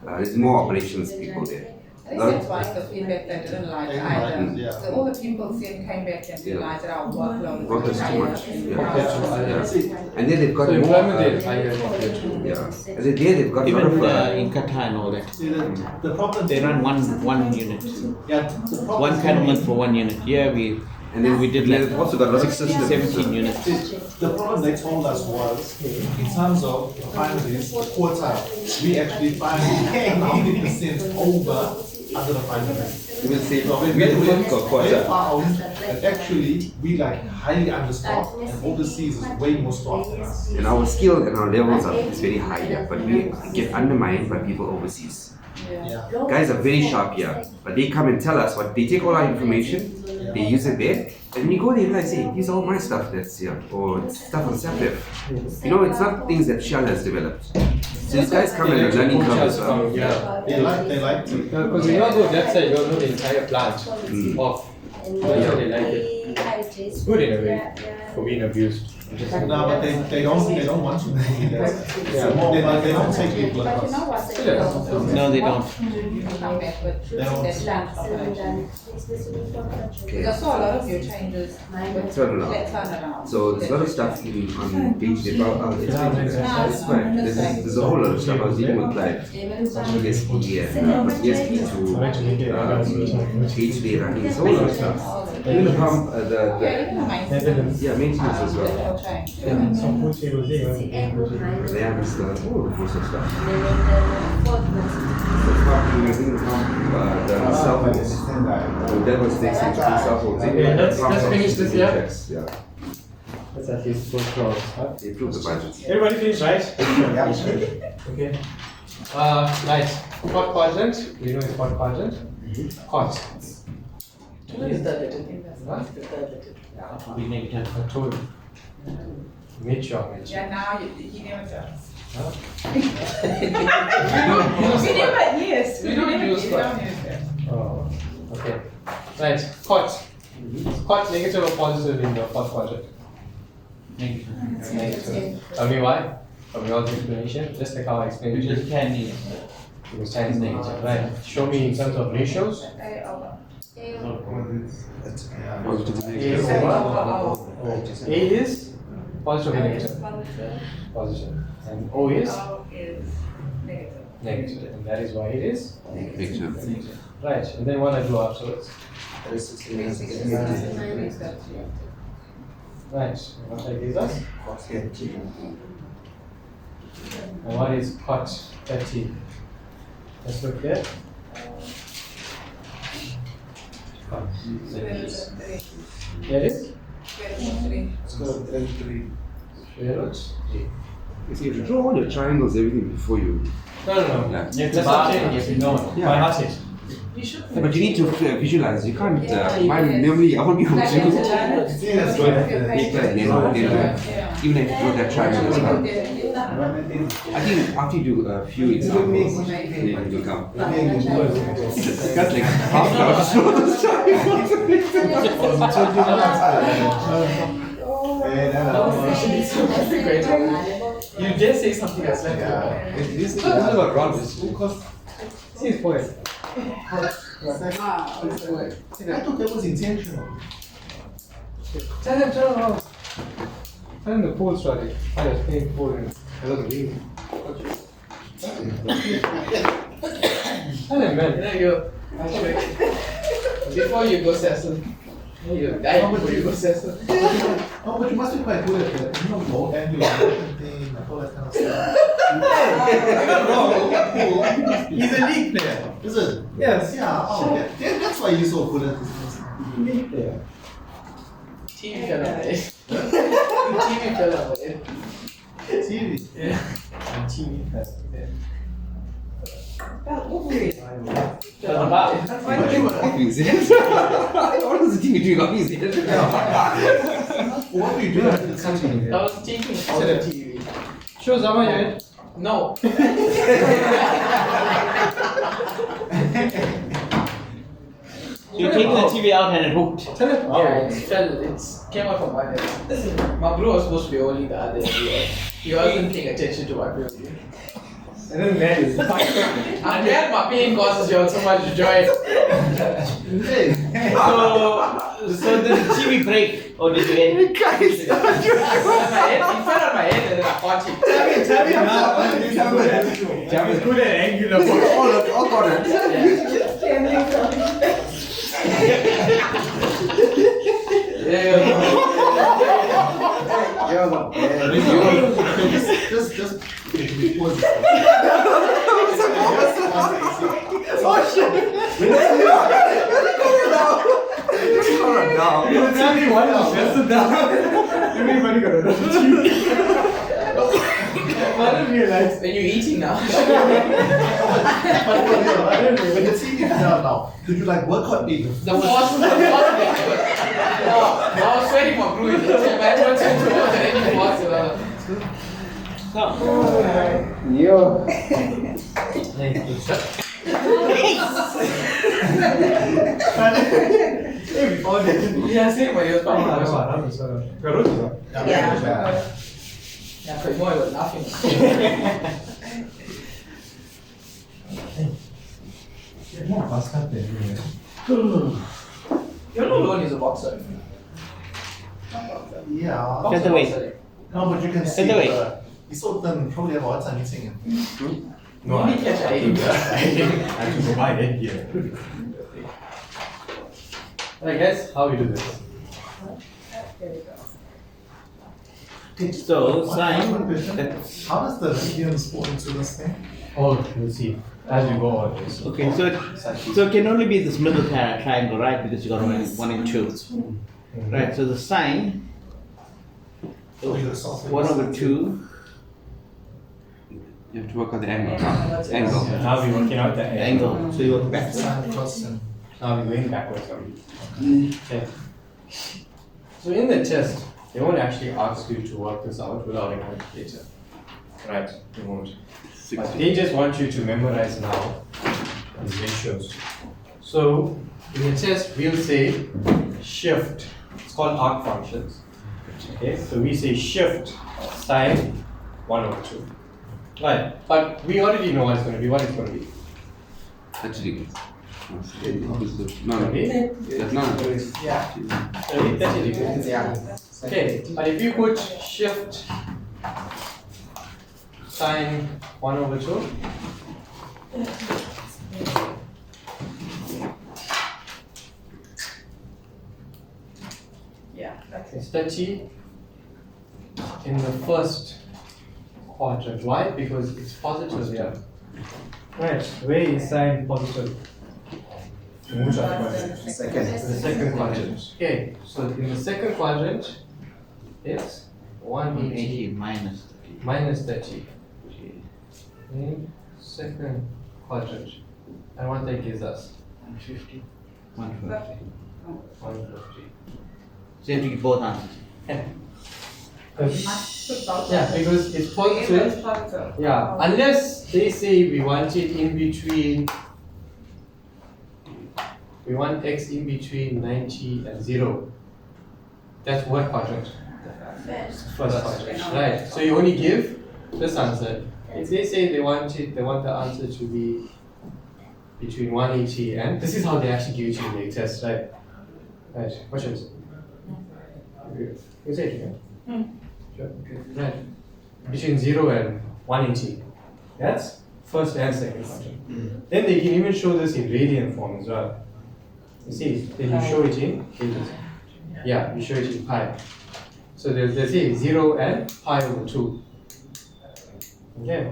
There's more operations people there. I think that's why the feedback they didn't like either. Yeah. So all the people then came back and realized that our workload Work is was too much. Compared to other- Yeah. And then they've got So more. employment there is higher compared to. Yeah. And then there they've got a lot Even of. in Qatar and all that. See, the problem. They run one unit. Yeah, the problem. One settlement for one unit. Yeah, And then we did and then like they've also got a lot of 16, systems. 17 units. The problem they told us was, in terms of refineries, quartile, we actually find 80% over under the refineries. You will see. So We we had to went work for very quarter. far out, and actually, we like highly understaffed, and overseas is way more staffed than us. And our skill and our levels are is very high here, but we get undermined by people overseas. Yeah. Guys are very sharp here, but they come and tell us what they take all our information, they use it there, and when you go there, you guys say, these are all my stuff that's here, or it's stuff on separate. You know, it's not things that Shell has developed. So these guys come and are learning curve as well. Yeah. They like to. Because when you all go that side, you all know the entire plant off. That's how they like it. It's good in a way for being abused. No, but they don't want to. They don't take people But you know across. what? Yes. No, they don't. Come back with that land operation. Okay. I saw a lot of your changes with Turnaround. that turnaround. So there's a lot of stuff even on page it's fine. There's a whole lot of stuff. I was dealing with like ESP and ESP to HD running. There's a whole lot of stuff. Even the pump, Yeah, the even the maintenance. yeah, maintenance as well. Will change. Ramps, most of stuff. The pump, I think the pump, the cell phones. So that was next to cell phones. Okay, let's Pumps finish also this here. checks, yeah. Let's at least go across. They improved the budget. Everybody finished, right? Okay. Nice. Hot quadrant. We know it's hot quadrant. Hot. What is that? We negative. I told you. Mature. Yeah, now he never tells. Huh? We never, yes, we never use that. Oh, okay. Right, cot. Cot negative or positive in the fourth quadrant? Negative. Tell me why? Tell me all the explanation. Just like how I explained it. Because tan is. Because tan is negative. Right. Show me in terms of ratios. Positive A negative. A is positive or negative? Positive. And O is Is negative. negative. And that is why it is Picture. right. And then what I do afterwards? Right. And what that gives us? And what is cot 30? Let's look there. Cot. There it is. Square root 3. You see, you draw all your triangles, everything before you. No. Yeah. That's not changing. No. Yeah. By heart it. You should. Yeah, but you need to visualize. You can't. Mine normally I won't be able to. See, that's good. Even if you draw that triangle as well. I think after you do a few examples, then you come. That's like half an hour to show this You just say something that's like this is about Ron. See his voice. I thought that was intentional. Tell him the pool started. I was playing pool and I wasn't leaving. Tell him, man. There you go. Before you go, Cecil. You die before you go, Cecil. Oh, but you must be quite good at that. You know, low angular thing, like all that kind of stuff. He's a league player. Is it? Yes. Yeah, oh, yeah. That's why you're so good at this. Leave there. TV fell on it. TV fell on it. TV. Yeah. And TV has there. Copies. What is the thing you do? Copies. What do you do after the country? I was taking out the TV. Show Zama yet? No. You're taking the TV out and it hooked. Tell him. Yeah, it fell. It came out from my head. My bro was supposed to be only the other day. He wasn't paying attention to what we were doing. And then man is I'm glad my pain causes you all so much joy. So did the TV break or did you end? It fell on my head. It fell on my head and then I caught it. Tell me now. Jam is good at angular form. All quadrants. Just pause. Oh shit! Everybody got another cheat. I didn't realize. When you're eating now. When the TV fell now, did you like work on me? The force was not there. No, I was sweating my blue in the time. I went to water and then you watched it. Hey, we found it. Yeah, same way. It was probably Yeah. Yeah, because more was laughing. Your Lone is a boxer. Yeah. Featherweight. No, but you can see Featherweight. he's so thin, probably have a hard time eating it. No, I had to provide it here. Alright guys, how we do this? So, sine. How does the radians fall into this thing? Oh, we'll see. As we go on this. Okay, so it can only be this middle triangle, right? Because you got one and two. Right, so the sine 1/2. You have to work on the angle. Angle. Now we're working out the Angle. So you work back. Sine plus and Now we're going backwards. Okay. So in the test, They won't actually ask you to work this out without a calculator. Right, they won't. But they just want you to memorize now these ratios. So in the test, we'll say shift. It's called arc functions. Okay, so we say shift sine 1 over 2. Right, but we already know what it's going to be. What it's going to be. 30 degrees. No, no. Okay? No, no. Yeah. 30 degrees. Yeah. Okay, but if you put shift sine 1 over 2, Yeah, that's it. it's 30 in the first quadrant. Why? Because it's positive here. Right, where is sine positive? In which other quadrant? Second. The second quadrant. Okay, so in the second quadrant, it's 180 180 minus 30. minus 30 Okay. in second quadrant. And what that gives us? 150. 150. 150. So you have to give both answers. Yeah, because it's positive. Positive. Yeah, unless they say we want it in between, we want x in between 90 and 0. That's what quadrant? First. First quadrant. Right. So you only give this answer. If they say they want the answer to be between 180 and, this is how they actually give it to you in the test, right? Right. Questions? You say it, yeah? Sure. Okay. Right. Between 0 and 180. That's first and second quadrant. Then they can even show this in radian form as well. You see, then you show it in pages. Yeah, you show it in pi. So they say 0 and pi over 2. Okay.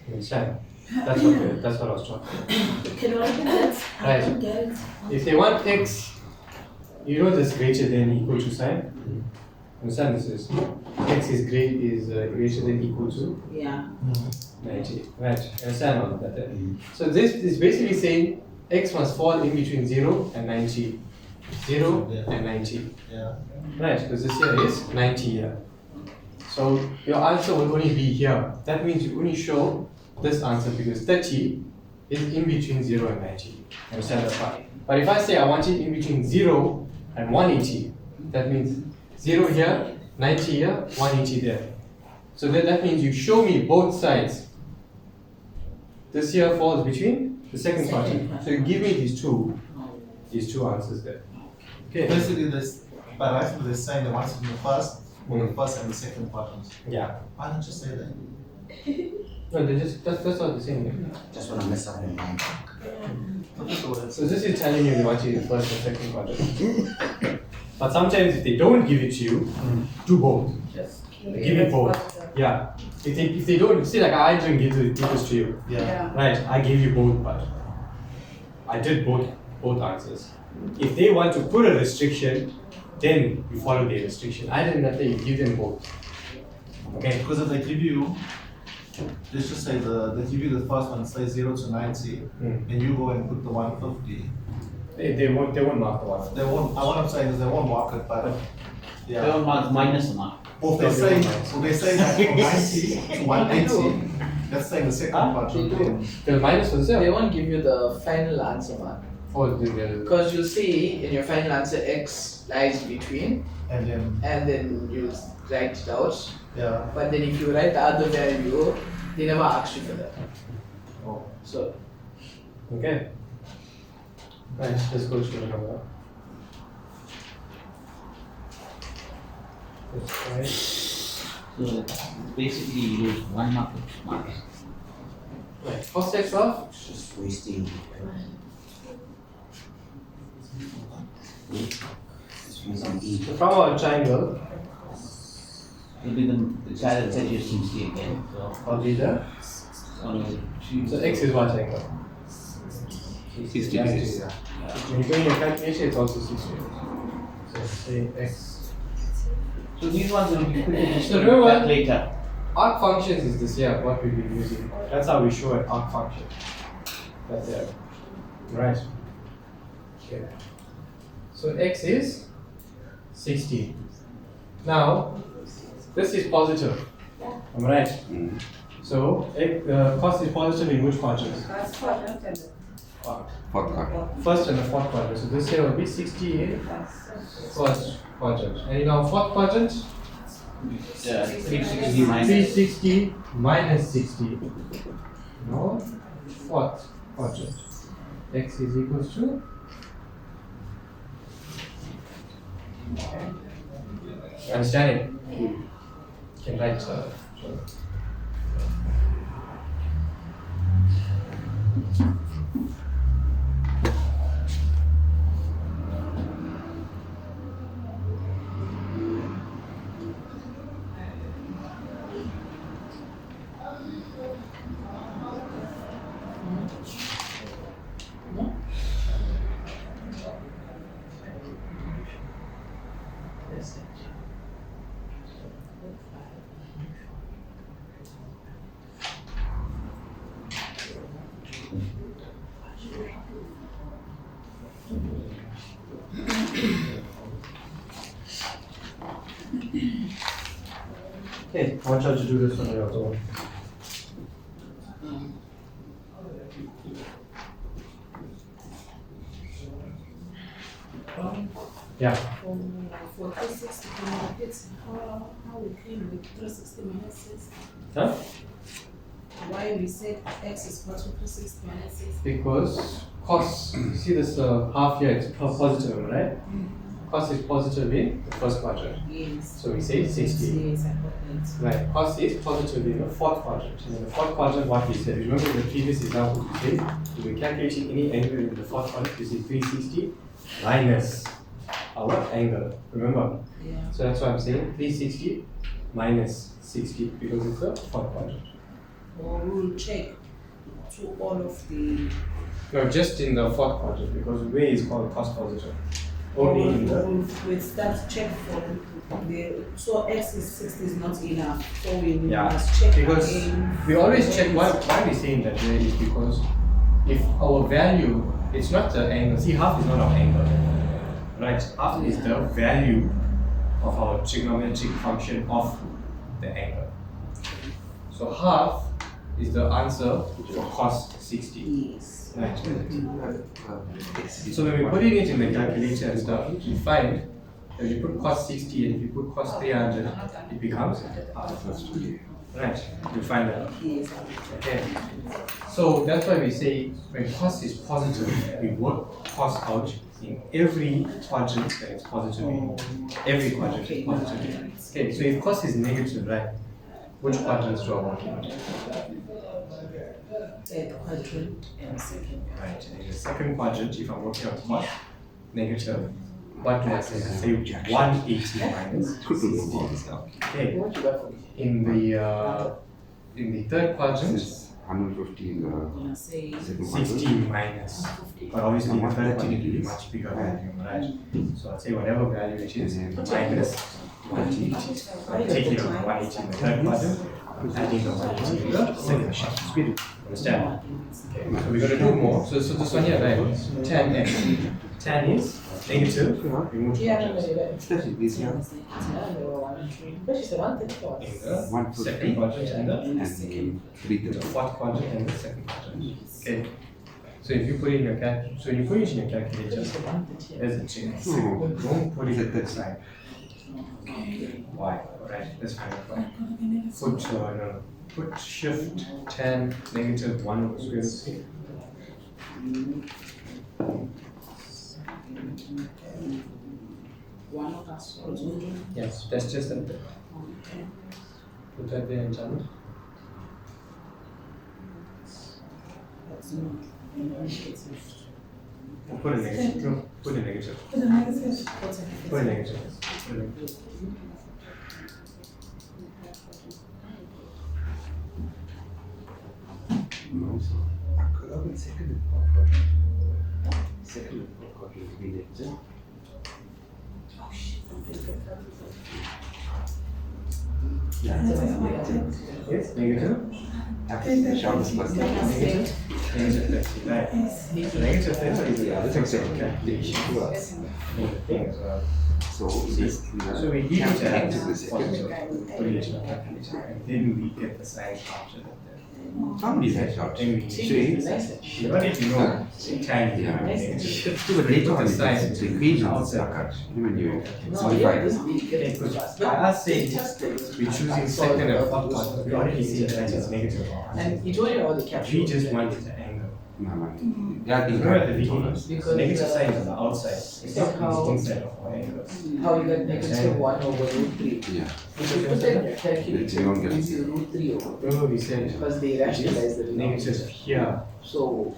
Understand? That's what I was talking. Can you repeat that? I Right. don't get it. If they want x, you know this greater than equal to sign. Understand this is x is greater than equal to Yeah. 90. Right. Understand all of that. So this is basically saying x must fall in between 0 and 90. 0 and 90. Yeah. Right, because this here is 90 here. So your answer will only be here. That means you only show this answer because 30 is in between 0 and 90. Understand that part? But if I say I want it in between 0 and 180, that means 0 here, 90 here, 180 there. So that means you show me both sides. This here falls between the second quadrant. So you give me these two answers there. Okay. Basically, this by writing this sign, they want it in the first and the second quadrant. Yeah. Why don't you say that? No, that's all the same. Just want to mess up your mind. So this is telling you they want you in the first and second quadrant. But sometimes if they don't give it to you, do both. Just Give it both. Yeah. If they don't, see, like I didn't give this to you. Yeah. Right, I gave you both, but I did both answers. If they want to put a restriction, then you follow the restriction. I didn't have to, you give them both. Okay. Because if they give you, let's just say they give you the first one, say 0 to 90, and you go and put the 150. They won't mark the one. They won't. What I'm saying is they won't mark it, but yeah. They will mark minus the mark. Or if they say that from 90 to 180, that's saying the second quadrant. The minus was They there. won't give you the final answer, man. Oh, Because you'll see in your final answer x lies between, And then you'll write it out. yeah. But then if you write the other value, they never ask you for that. Oh. So Okay. Right, let's go to the number. Let's try. So basically you lose 1 mark of marks. Right, cos x of It's just wasting. It's using E. so from our triangle, Will be the side that you can see again. So I'll be there. So x is what angle? 60 degrees. When you go in your calculation, it's also 60 degrees. So say x. So these ones will be quickly So remember- later. Arc functions is this here, what we've been using. That's how we show an arc function. That's it. Right. Okay. So x is 60. Now, this is positive. Am I right? So, cos is positive in which quadrants? First quadrant and Fourth quadrant. First and the fourth quadrant. So, this here will be 60 in first quadrant. And in our fourth quadrant, 360 minus. 360 minus 60. No, fourth quadrant. X is equals to. You understand it? You can write. Okay, I want you to do this one on your own. Yeah. For 360, can you repeat how we came with 360 minus 6? Huh? Why we said x is equal to 360 minus 6? Because cos, see this half here, it's positive, right? Cos is positive in the first quadrant. Yes. So we say 60. Yes, I got that. Right, cos is positive in the fourth quadrant. And in the fourth quadrant, what we said, remember in the previous example we said, if we're calculating any angle in the fourth quadrant, this is 360 minus our angle. Remember? Yeah. So that's why I'm saying 360 minus 60 because it's the fourth quadrant. Or we will check to all of the. No, just in the fourth quadrant because way is called cos positive. Only in the. We start check for the. So x is 60 is not enough. So we Yeah, must check because again. we always check why we're saying that way is because if our value, it's not the angle, see half is not our angle, right? Half is the value of our trigonometric function of the angle. So half is the answer for cos 60. Yes. Right. So when we're putting it in the calculator and stuff, we find that if you put cos 60 and if you put cos 300, it becomes half. Right, you find that. Yes. Okay. So that's why we say when cos is positive, we work cos out in every quadrant that it's positive in. Every quadrant is positive in. Okay, so if cos is negative, right, which quadrants do I work in? Third quadrant and second. Right, and in the second quadrant, if I'm working on cos negative, what do I say? I say 180 minus 60. Okay. In the third quadrant, 150 in the Gonna say second 60 quadrant. minus. But obviously the third quadrant will be much bigger value, right? So I'll say whatever value it is minus 180. I'm taking the 180 in the third quadrant, adding the 180 in the second quadrant. Understand? Okay, so we're going to do more. So this one here, right? Tan x. Tan is negative. Remove quadrants. Especially this year. In the second quadrant and the And 330. fourth quadrant and the second quadrant. Okay. So if you put in your so you put it in your calculator, there's a change. Don't put it at that side. Why? Alright, let's find out why. Put shift tan negative 1 over square root. one of us. Yes, that's just that. Put that there in channel. That's not negative. Put a negative. No, put a negative. What's a Put a negative. Put a negative. No, so I could have been second and fourth quadrant. Second and fourth quadrant will be negative. Yeah, it's negative. Yes, negative. That's the sharpest plus Negative. negative 30, right? So negative 30 is the other calculation. So this So we give it to a the second. positive correlation of calculation, and then we get the sign after that. How many is that shot? Then we Three. you don't need to know tan Yeah. negative. So, but later on, Sign. it's the equations are cut. When you simplify this. Okay, because by us saying we're choosing second and fourth quadrant, we already see that it's negative. And he told you about the capsule. We just want the angle. No, no. Yeah, I think Remember at the beginning, Because, negative sign is on the outside, it's not how- the inside of our angle. How you get negative 1 over root 3. Yeah. If you put that in your calculator, You don't it get gives you root 3 over. Remember we said Because they rationalize the negative denominator. here, So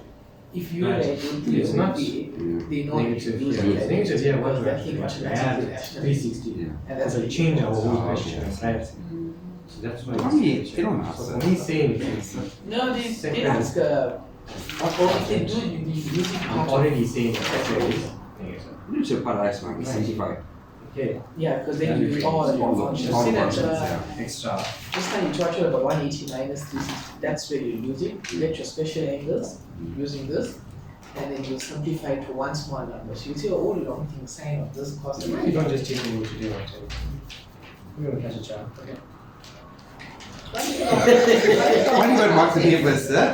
if you Right. write root 3 It's over not 3, Yeah. they know you negative should do here. that. Negative here, what Because we that have thing to automatically add rationalizes. 360. Yeah. And that's So what change our whole Ah, question, okay. right? So that's why. How many? They don't ask So that. when he's saying this, No, they Second. ask, or if they do, you use it I'm part of. already saying that there is negative. It's a paradise, man. It's 75. Okay, Yeah, because then you use all your functions. all See the that, functions, yeah. extra. just now you taught you about 180 minus 360, that's where you use it. You get your special angles using this, and then you simplify it to one small number. So you say, oh, long thing, sine of this cos of You that. don't just take me to do it. We're gonna catch a child. Okay. Why do you got mark the papers, sir?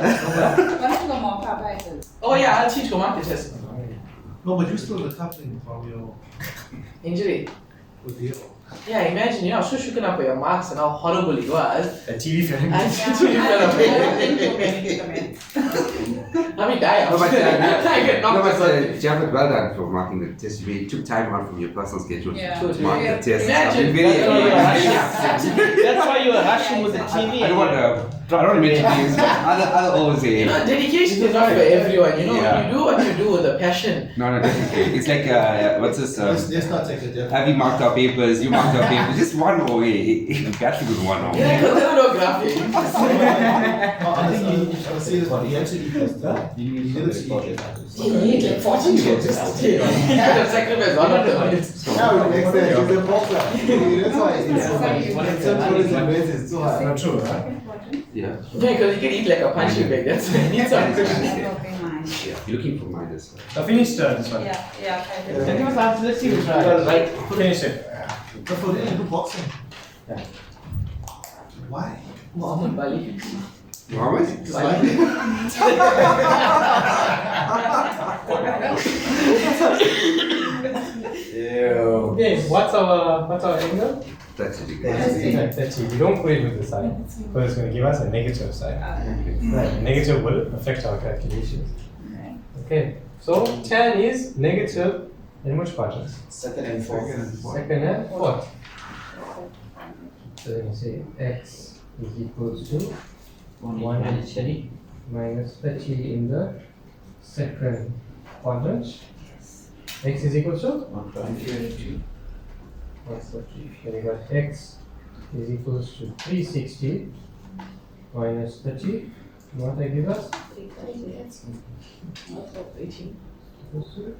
Oh yeah, I'll teach you market test. No, but you still the coupling from your Injury. deal. Yeah, imagine, you know, so shooken up your marks and how horrible it was. A TV film. And so you fell away. I mean, die. No, but, I get no, knocked but out. Javid, well done for marking the test. You took time out from your personal schedule Yeah. to mark the test. Imagine. Very, That's why you were rushing with the TV. I don't want to. I don't want to mention names, but other O's. You know, dedication is not for everyone. You know, Yeah. you do what you do with a passion. No, definitely. It's like what's this? Let's not take it, Jeff. Have you marked our papers? You marked our papers. Just one O. That's a good one O. Yeah, because there's no graphic. I think you should see this one. He actually equals that. He didn't see it. You need like 14 years just to take. You could have sacrificed one of them. Yeah, it makes sense. He's a popular. That's why it's so much. It's so hard. Not true, huh? Yeah. Yeah, because you can eat like a punching bag. That's why you need some cushion. Yeah. You're looking for minus. I finished this one. Let's see who's right. Right, finish it. But for real, do boxing. Yeah. Why? Muhammad Bali. Mohammed? Okay, what's our angle? That's it. Right, 30. We don't put it with the sign, because it's going to give us a negative sign. Right, negative will affect our calculations. Okay, so tan is negative in which quadrants? Second and fourth. Second and fourth. So then you say x is equals to 180 minus 30 in the second quadrant. X is equal to 130. Then you got x is equals to 360 minus 30. What that gives us? 18. Equals to?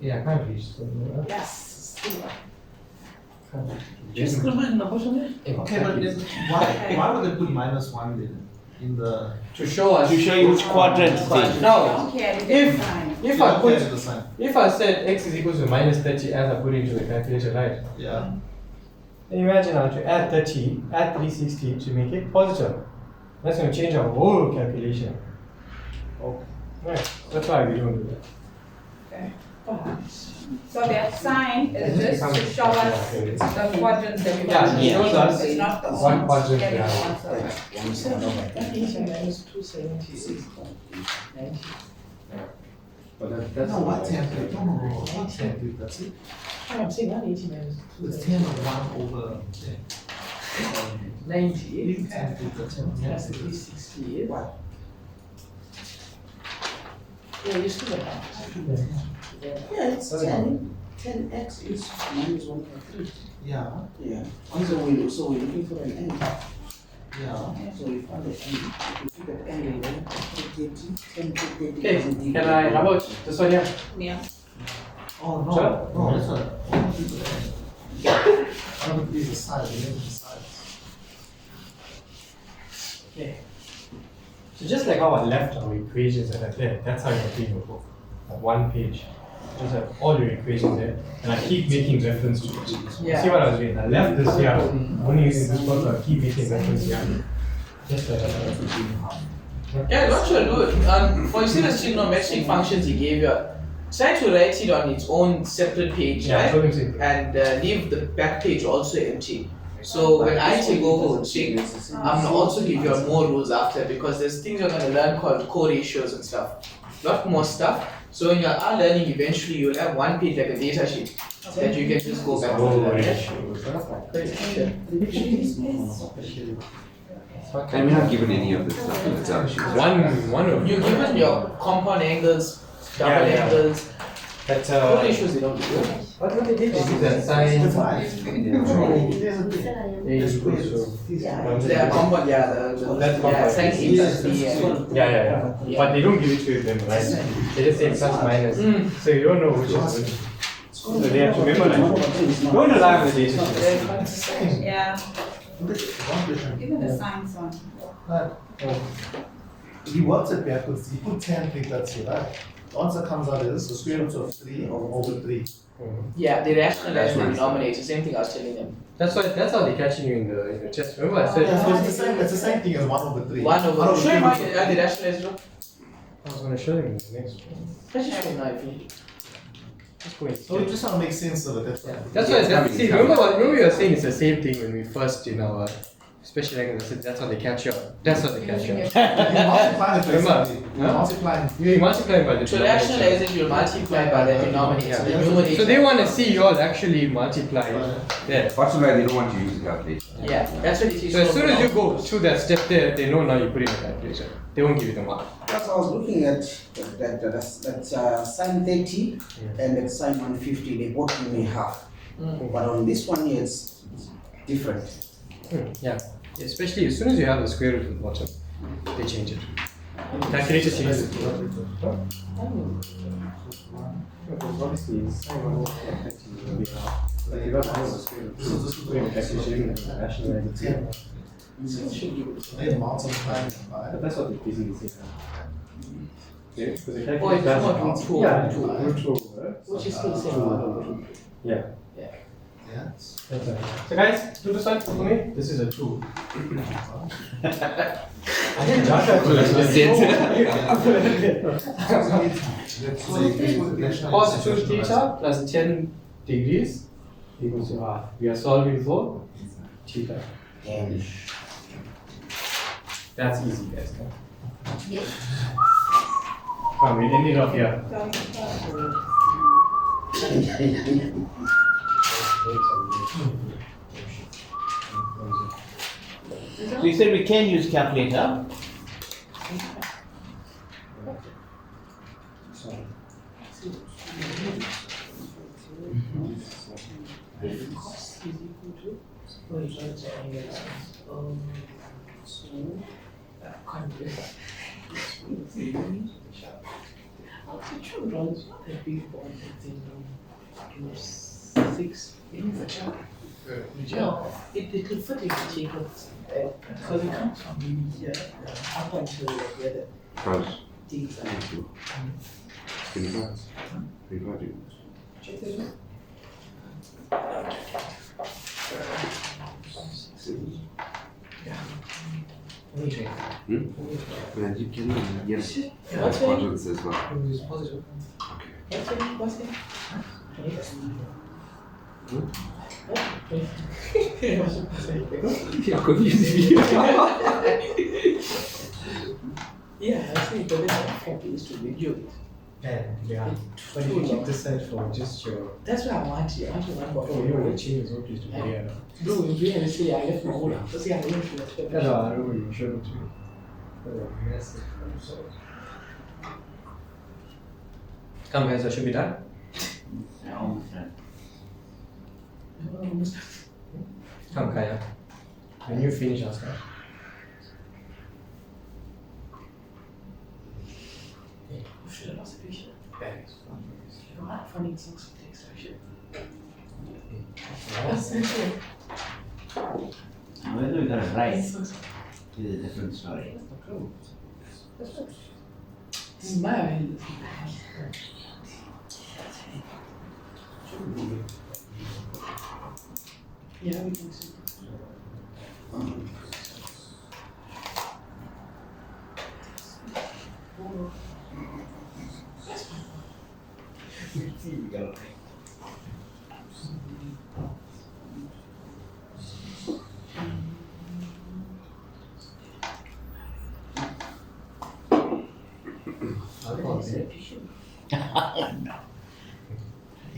Yeah, I can't reach. So, Yes. can't reach. Just scribble in the bottom there. Okay, but then why would they put minus one then in the? To show us. To show you which quadrant it's in. Now, if I Okay, put the sign. if I said x is equals to minus 30 as I put into the calculator, right? Yeah. Then imagine now to add 30, add 360 to make it positive. That's going to change our whole calculation. Okay. Right, that's why we don't do that. So that sign is just to show us the quadrants that we Yeah, want. it shows us It's not the what quadrant that we we are in. want. 18 minus 276. 90. But that's No, what template? No, what template? That's it. I'm saying 180 minus It's 276. 10 of 1 over 10. 90. Leave template, that's 10. That's 360. Yeah, you still got that. Yeah, it's 10. 10x is minus 1.3. Yeah, Yeah. So we're looking for an end. yeah. So we found the end. If you look at angle, then 30, 10 to 30. Okay, can I, how about this one here? Yeah. Oh, no. Sure. No, that's not. I want to do the end. I want to do the side, the end of the side. Okay. So just like how I left our equations and like there, that's how your thing will go. Like one page. Just have all your equations there, and I keep making reference to it. Yeah. See what I was doing? I left this here, only using this one, so I keep making reference here. Just like that. Yeah, what you'll do, for you see the trigonometric functions he gave you, try to write it on its own separate page, Yeah, I right? told him same. And leave the back page also empty. So when I take over with Chick, I'm gonna also give you more rules after because there's things you're gonna learn called co-ratios and stuff. Lot more stuff. So when you are learning, eventually you'll have one page like a data sheet that you can just go back to. And we're not given any of this stuff in the data sheet. One of You're given your compound angles, double Yeah. angles, That's co-ratios they don't do. what they did is that sine A equals to They are compound, yeah, That's yeah, compound. sine A plus B. yeah. But they don't give it to them, right? They just say plus minus. So you don't know which is which. So they have to memorize. Don't rely on the data sheet. Yeah, One question. even the science one. He works it backwards. He put 10 things here, right? The answer comes out as the square root of 3 over 3. Yeah, they rationalize the denominator, same thing I was telling them. That's how they catching you in the test. Remember I said So it's the same thing as 1 over 3. 1 over, show him how they rationalize it. I was gonna show them in the next one. Let's just show him now if you Just go in. So we just want to make sense of it. That's all. That's why I said, see, remember you were saying it's the same thing when we first in our special language. I said that's how they catch you up. That's how they catch you up. You multiply it Remember? basically. You multiply it. You multiply by the to rationalize it, you multiply by the denominator, the numerator. So they want to see you all actually multiply. Yeah. That's why they don't want you to use the calculator. Yeah, that's what it is. So as soon as you go through that step there, they know now you put in a calculator. They won't give you the mark. That's I was looking at that's sine 30 and at sine 150, they both give me half. But on this one here, it's different. Yeah. Especially as soon as you have the square root at the bottom, they change it. Calculator changes it. Obviously, like you got one of the square root. So this is doing a calculation and rationalize it. They multiply it by. But that's what they basically say. Yeah, because the Oh, calculator it's does not root two. Yeah, root 2 over. Which is still the same. Yeah. Yeah. That's right. So guys, do this one for me. This is a 2. I didn't judge that. Cos 2 theta plus 10 degrees equals to half. We are solving for theta. That's easy, guys. Come, we end it off here. So you said we can use calculator. No, it will fit if you take it, because it comes from here up until where the Because things are. 25. Check this out. When you can yes, What's it? quadrants as well. What's it? What's it? You're confusing me. Yeah, I think the way I is to video it. Yeah. But you keep this side for just your. That's what I want you. I want to run Oh, you want to change the to yeah. Bro, in Britain, say I left my own house. See, I went to the Yeah, no, I know you showed it to me. Come guys, I should be done. Come Kaya. When you finish, I'll start. Should have lost a picture. You're not funny songs with text, actually. Whether we got it right is a different story. Smile. Yeah, we can see. I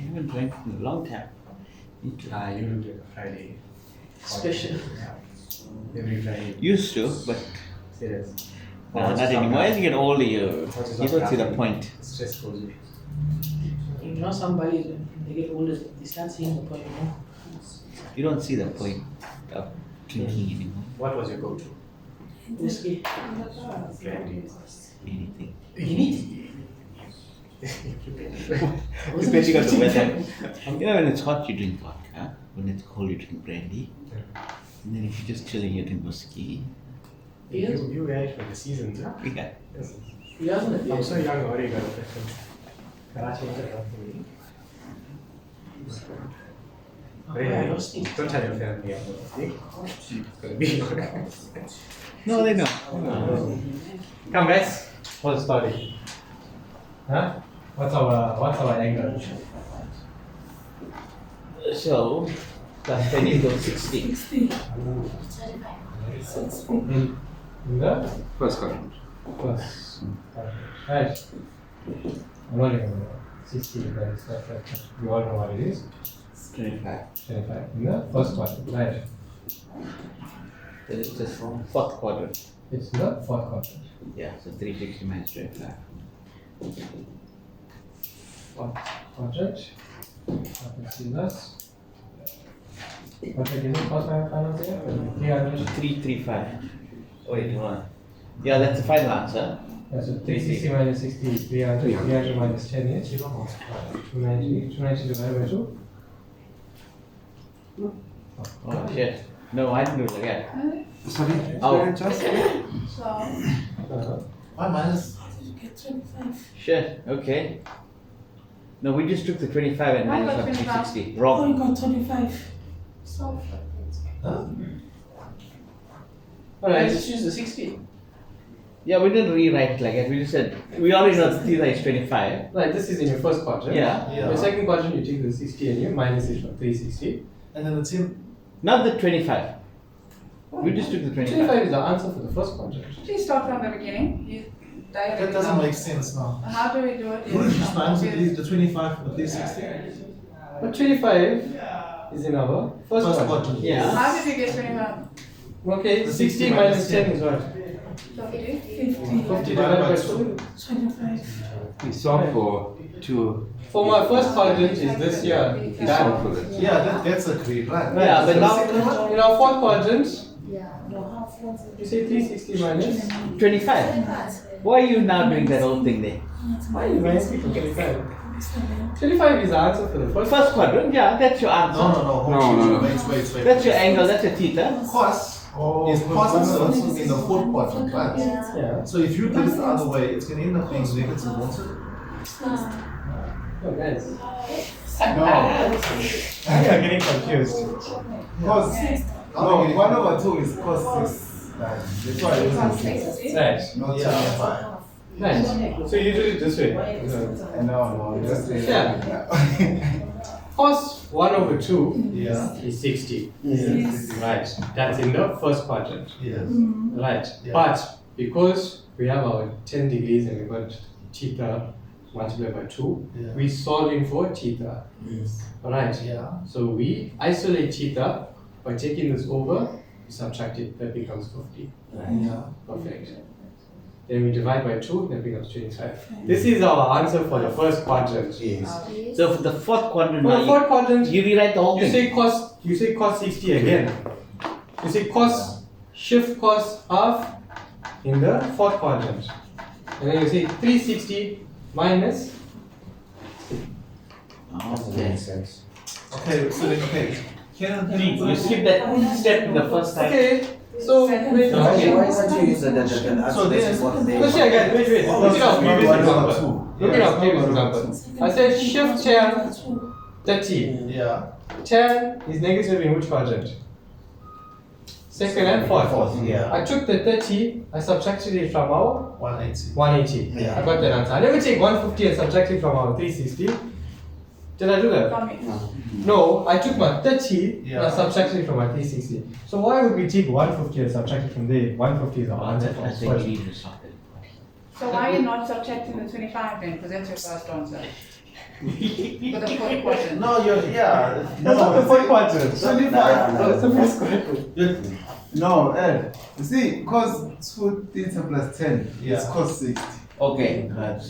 haven't drank in a long time. Need to. You do it Friday. Special. Every Friday. Used to, but Serious. not anymore. As you get older, you don't see the point. Stressful. You know, somebody, when they get older, they start seeing the point, you know. You don't see the point of drinking anymore. What was your go-to? Whiskey. Brandy. Anything. Depending on the weather. You know, when it's hot, you drink vodka. When it's cold, you drink brandy. And then if you're just chilling, you drink whiskey. Beers? You guys for the seasons, huh? Yeah. Yes. Beers and the I'm beers. so young already got a preference. Karachi was enough for me. Very Yeah, nice. roasting. Don't tell your family about this. It's gonna be. No, they know. Come guys, what's the story? Huh? What's our angle? So, plus 20 equals 60. 60. In the First quadrant. first. Right. I'm not even 60 because we all know what it is. 25. 25. In the first quadrant. Right. Then it's just from fourth quadrant. It's in the fourth quadrant. Yeah, so 360 minus 25. Fourth quadrant. I can see this. What is it? First final here? 300. 335. Oh, wait, hold on. Yeah, that's the final answer. Yeah, so 360 minus 60 is 300. 300 minus 10 is 290. 290 divided by 2. Oh, shit. No, I didn't do it again. Sorry? Oh. Just Why minus? You get 25. Shit, okay. No, we just took the 25 and I minus got up 25. 360. Oh, Wrong. you got 25. Huh? Alright, just use the 60. Yeah, we didn't rewrite it like that. We just said, we already know theta is 25. Right, this is in your first quadrant. Yeah. Yeah. Your second quadrant, you take the 60 and you minus it from 360. And then the same. Not the 25. We just took the 25. 25 is the answer for the first quadrant. Please start from the beginning. You dive That it doesn't down. make sense now. How do we do it? Wouldn't you just minus the 25 from the 360? But 25 is in our first quadrant. quadrant. Yeah. How did we get 25? Okay, The 60 minus 10 is what? 50? 50 divided by 2. 25. we solve for 2. For my first quadrant is this here. We solve for that. Yeah, that's agreed, right? Right, Yeah, but so now- in our fourth quadrant, No, half was it? you say 360 minus. 25. Why are you now doing that whole thing there? Why are you minus 25? 25 is the answer for the first. First quadrant, yeah, that's your answer. No. Wait. That's your angle, that's your theta. Cos is positive in the fourth quadrant, right? Yeah. So if you do it the other way, it's going to end up being negative, won't it? Oh, guys. No. You are getting confused. Cos. No, 1/2 is cos 6. That's why I use it. Right. Not Yeah. 25. Nice. So you do it this way. No, just Cos 1/2 Yeah. is 60. Yes. Right. That's in the first quadrant. Yes. Right. Yeah. But because we have our 10 degrees and we got theta multiplied by 2, Yeah. we're solving for theta. Yes. Right. Yeah. So we isolate theta by taking this over, we subtract it, that becomes 50. Yeah. Perfect. Then we divide by 2, that becomes 25. This is our answer for the first quadrant. Yes. So for the fourth quadrant, For the now fourth quadrant, you rewrite the whole you thing. say cos 60 again. You say shift cos half in the fourth quadrant. And then you say 360 minus. Okay. sense. Okay, so then, You skip that step in the first time. Okay. So wait. Why Okay. don't you use the So this- Let's see again, wait. Look at our previous example. Look at our previous example. I said shift 10, 30. Yeah. 10 is negative in which quadrant? Second and fourth. Yeah. I took the 30, I subtracted it from our 180. 180. Yeah. I got that answer. I never take 150 and subtract it from our 360. Did I do that? No, I took my 30 and I Yeah. subtracted it from my 360. So why would we take 150 and subtract it from there? 150 is our answer. I think you need to stop it. So why are you not subtracting the 25 then? Because that's your first answer. For the fourth quadrant. No, yeah. That's not the fourth quadrant. 25. That's the first quadrant. No, Ed. You see, cos 2 theta plus 10 is Yeah. cos 60. Okay. Right.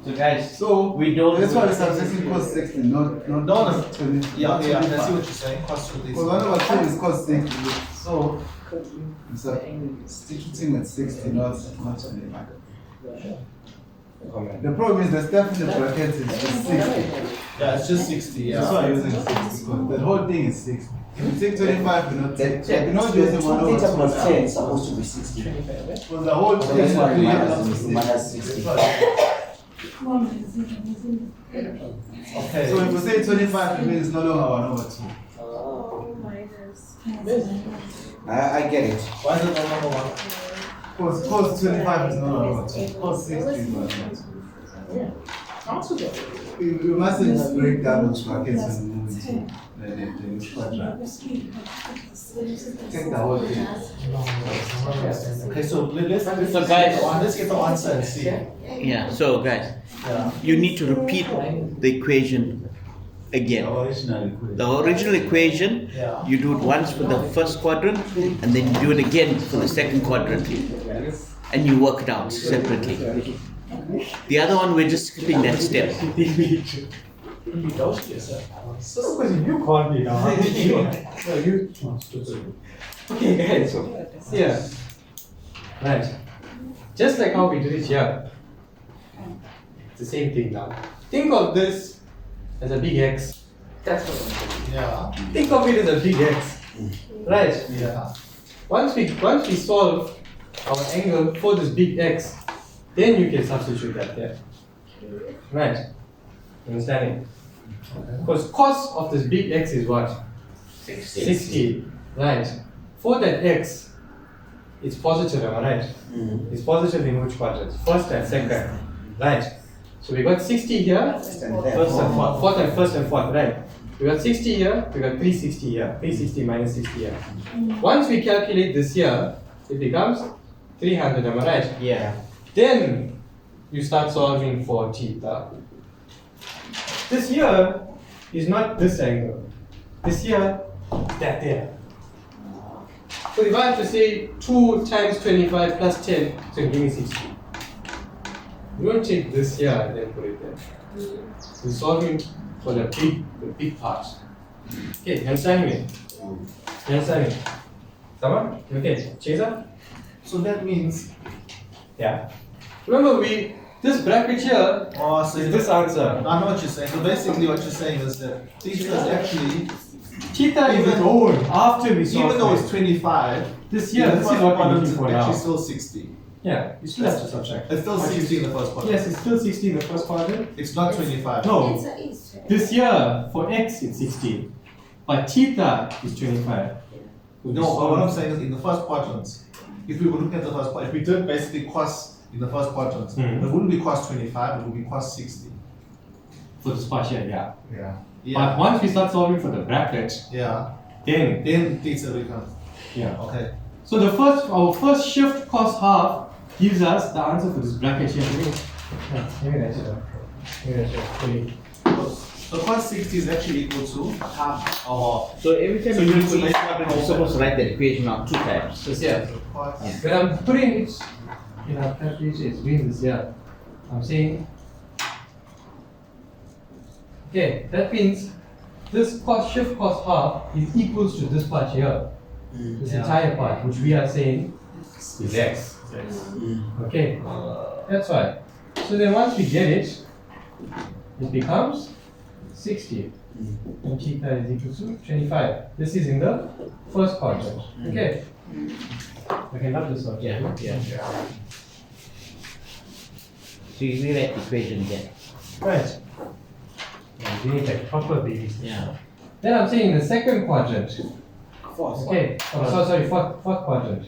So guys, So we don't. that's why we're subtracting cos 60, not No, 20. Yeah, not okay, I see 25. what you're saying. Cost of this. Because 1 over 2 is cos 60. So, substituting with 60, not 25. The problem is the stuff in the brackets is just 60. Yeah, it's just 60. That's Yeah. why I'm using 60 because the whole thing is 60. If you take 25, you're not The you're not using 1 over 2. 2 plus 10 is supposed to be 60. Because the whole So thing that's is why minus minus 60. 60. Okay. So if we say 25, it means it's no longer 1 over 2. Oh, minus. I get it. Why is it not number one? Because cos 25 is not 1 over 2. Cos 60 is 1 over 2. Answer that. You mustn't just break down those brackets and move into the quadrant. Take the whole thing. Okay, so let's So guys- let's get the answer and see. Yeah. So guys, Yeah. you need to repeat the equation again. The original equation, Yeah. you do it once for the first quadrant, and then you do it again for the second quadrant, and you work it out separately. The other one, we're just skipping that step. So because you called me now. No, you. Okay, guys. Yeah. Right. Just like how we did it here. It's the same thing now. Think of this as a big X. That's what I'm saying. Yeah. Think of it as a big X. Right. Yeah. Once we solve our angle for this big X, then you can substitute that there. Right. Understanding? Because cos of this big X is what? 60. Right. For that X, it's positive, am I right? It's positive in which quadrants? First and second. Right. So we got 60 here, first and fourth and first and fourth, right? We got 60 here, we got 360 here, 360 minus 60 here. Once we calculate this here, it becomes 300, am I right? Yeah. Then you start solving for theta. This here is not this angle. This here is that there. So if I have to say 2 times 25 plus 10, so give me 60. You don't take this here and then put it there. We're solving for the big part. Okay, you understand me? You understand me? Someone? Okay, Chaser? So that means. Yeah. Remember this bracket here Oh, so is this answer. I know what you're saying. So basically, what you're saying is that theta is actually, Theta is its own after we solve even though it's it. 25, This here, this is what we're looking for actually now. still 60. Yeah, you still have to subtract. It's still 60 in the first quadrant. Yes, it's still 60 in the first quadrant. It's not 25. No, Answer is. this here for x it's 60, but theta is 25. No, what I'm saying is in the first quadrant, if we were looking at the first quadrant, if we did basically cos in the first quadrant, Mhm. it wouldn't be cos 25, it would be cos 60. For this part here, yeah. Yeah. But Yeah. once we start solving for the bracket, Yeah. then Then theta becomes. yeah. Okay. So our first shift cos half gives us the answer for this bracket here. Maybe that's it. So cos 60 is actually equal to half or So every time So you you do need to each make- quadrant, you're supposed to write that equation out 2 times. This here. cos. Yeah. When I'm putting it in our calculator, it's doing this here. I'm saying, okay, that means this shift cos half is equals to this part here. This Yeah. entire part, which we are saying is x. Okay, that's why. So then once we get it, it becomes 60. and theta is equal to 25. This is in the first quadrant. Okay. I can love this one. Yeah. So you rewrite the equation again. Right. Yeah, we need like proper babies. Yeah. Then I'm saying in the second quadrant. Fourth. Okay. Oh, sorry, fourth quadrant.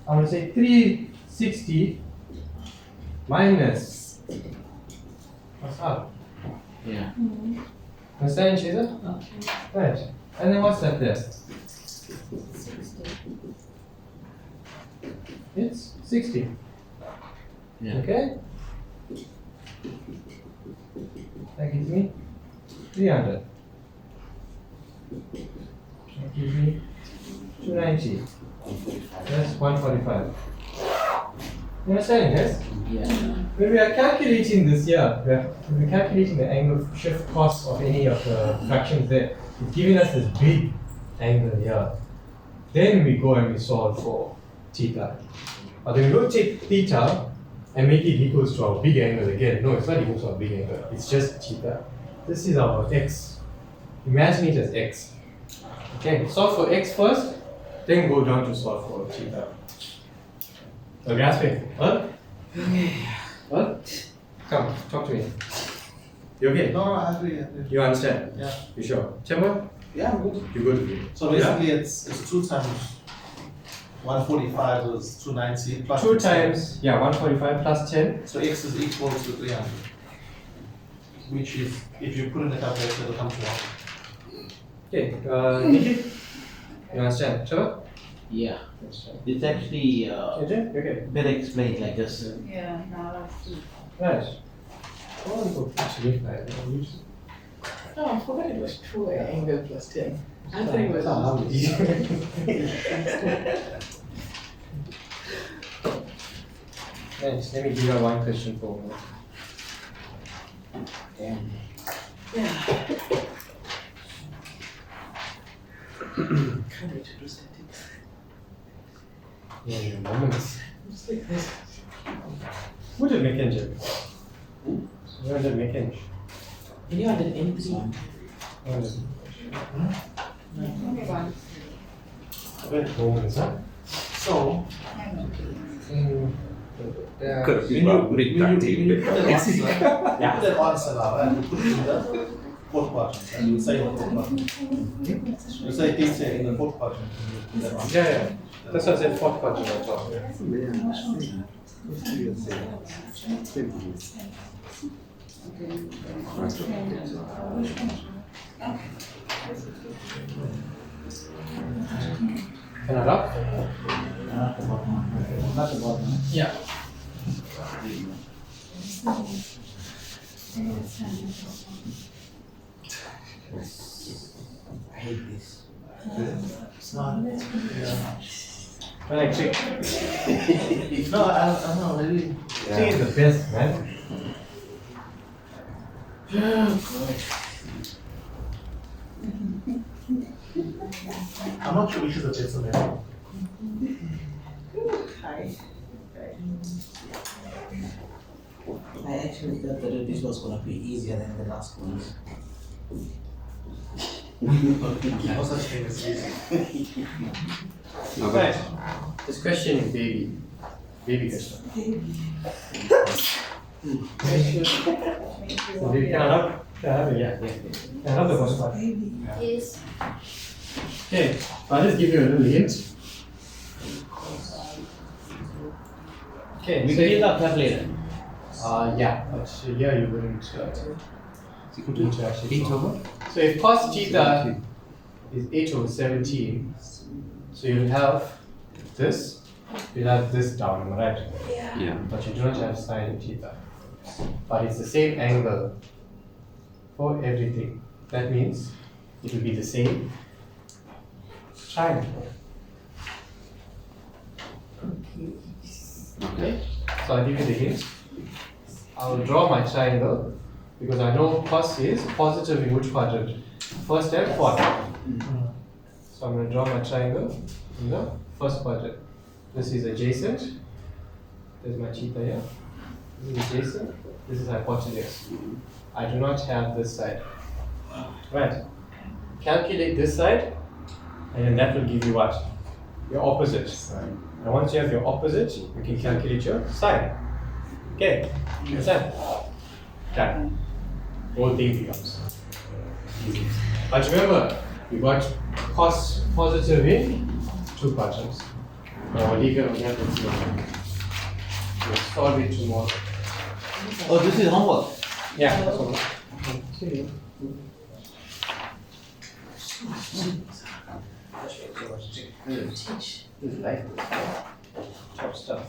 I'm going to say 360 minus. What's up? Yeah. Understand each other? Okay. Right. And then what's that there? 60. It's 60. Yeah. Okay? That gives me 300. That gives me 290. That's 145. You understand, yes? Yeah. When we are calculating this here, when we're calculating the angle shift cost of any of the fractions there, it's giving us this big angle here. Then we go and we solve for theta. But then we don't take theta and make it equals to our big angle again. No, it's not equal to our big angle. It's just theta. This is our x. Imagine it as x. Okay, solve for x first, then go down to solve for theta. So grasping. What? What? Come, talk to me. You okay? No, I agree. You understand? Yeah. You sure? Chema? Yeah, I'm good. You good? So basically, it's 2 times 145 is 290 plus 2 10. times, 145 plus 10. So x is equal to 300, which is, if you put in the calculator, it'll come to 1. Okay, Nikki? You understand? Chema? Yeah. It's actually AJ? Okay. better explained like this. Yeah, now that's true. Right. Oh, actually, No, I forgot it was 2 angle plus 10. I thought it was. Nice. Let me give you one question for me. Damn. Yeah. Can't wait to do statistics. Yeah, your moments. Just like this. Who did McKenzie? Who did McKenzie? Anyone did anything? Okay, one. Moments, huh? So, Could be when wrong, you put that answer, Yeah. put that answer now and you put it in the fourth quadrant, and you say in the fourth quadrant. You say theta in the fourth quadrant. and you put that answer. Yeah. That's what I said, fourth quadrant on top. Can I lock? Not the bottom. Yeah. I hate this. It's not. I like trick. No, I know, really. Trick is the best, man. I'm not sure which is the better method. I actually thought that this was gonna be easier than the last ones. No such thing as easy. No, but Right. This question is baby. Baby question. So baby, can I lock? Yeah. Can I lock the first part? Yes. Okay, so I'll just give you a little hint. Okay, We so can use our calculator. yeah, but here you wouldn't it's equal need to to actually 8 solve. over So if cos theta is 8 over 17, so you'll have this, you'll have this down, am I right? Yeah. But you do not have sine theta. But it's the same angle for everything. That means it will be the same triangle. Okay, so I'll give you the hint. I'll draw my triangle because I know cos is positive in which quadrant? First and fourth. So I'm going to draw my triangle in the first quadrant. This is adjacent. There's my theta here. This is adjacent. This is hypotenuse. I do not have this side. Right. Calculate this side, and then that will give you what? Your opposite. And once you have your opposite, you can calculate your sine. Okay, understand? Done. Whole thing becomes easy. But remember, we got cos positive in two quadrants. Now we'll leave it on that and see what we'll solve it tomorrow. Oh, this is homework. Yeah, that's all. See you. This is life. Top stuff.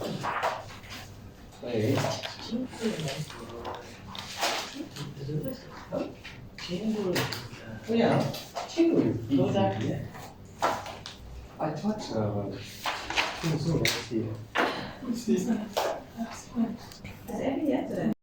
Hey. Oh yeah, Tingle. Go back. I thought it was so nice here. Is every yesterday?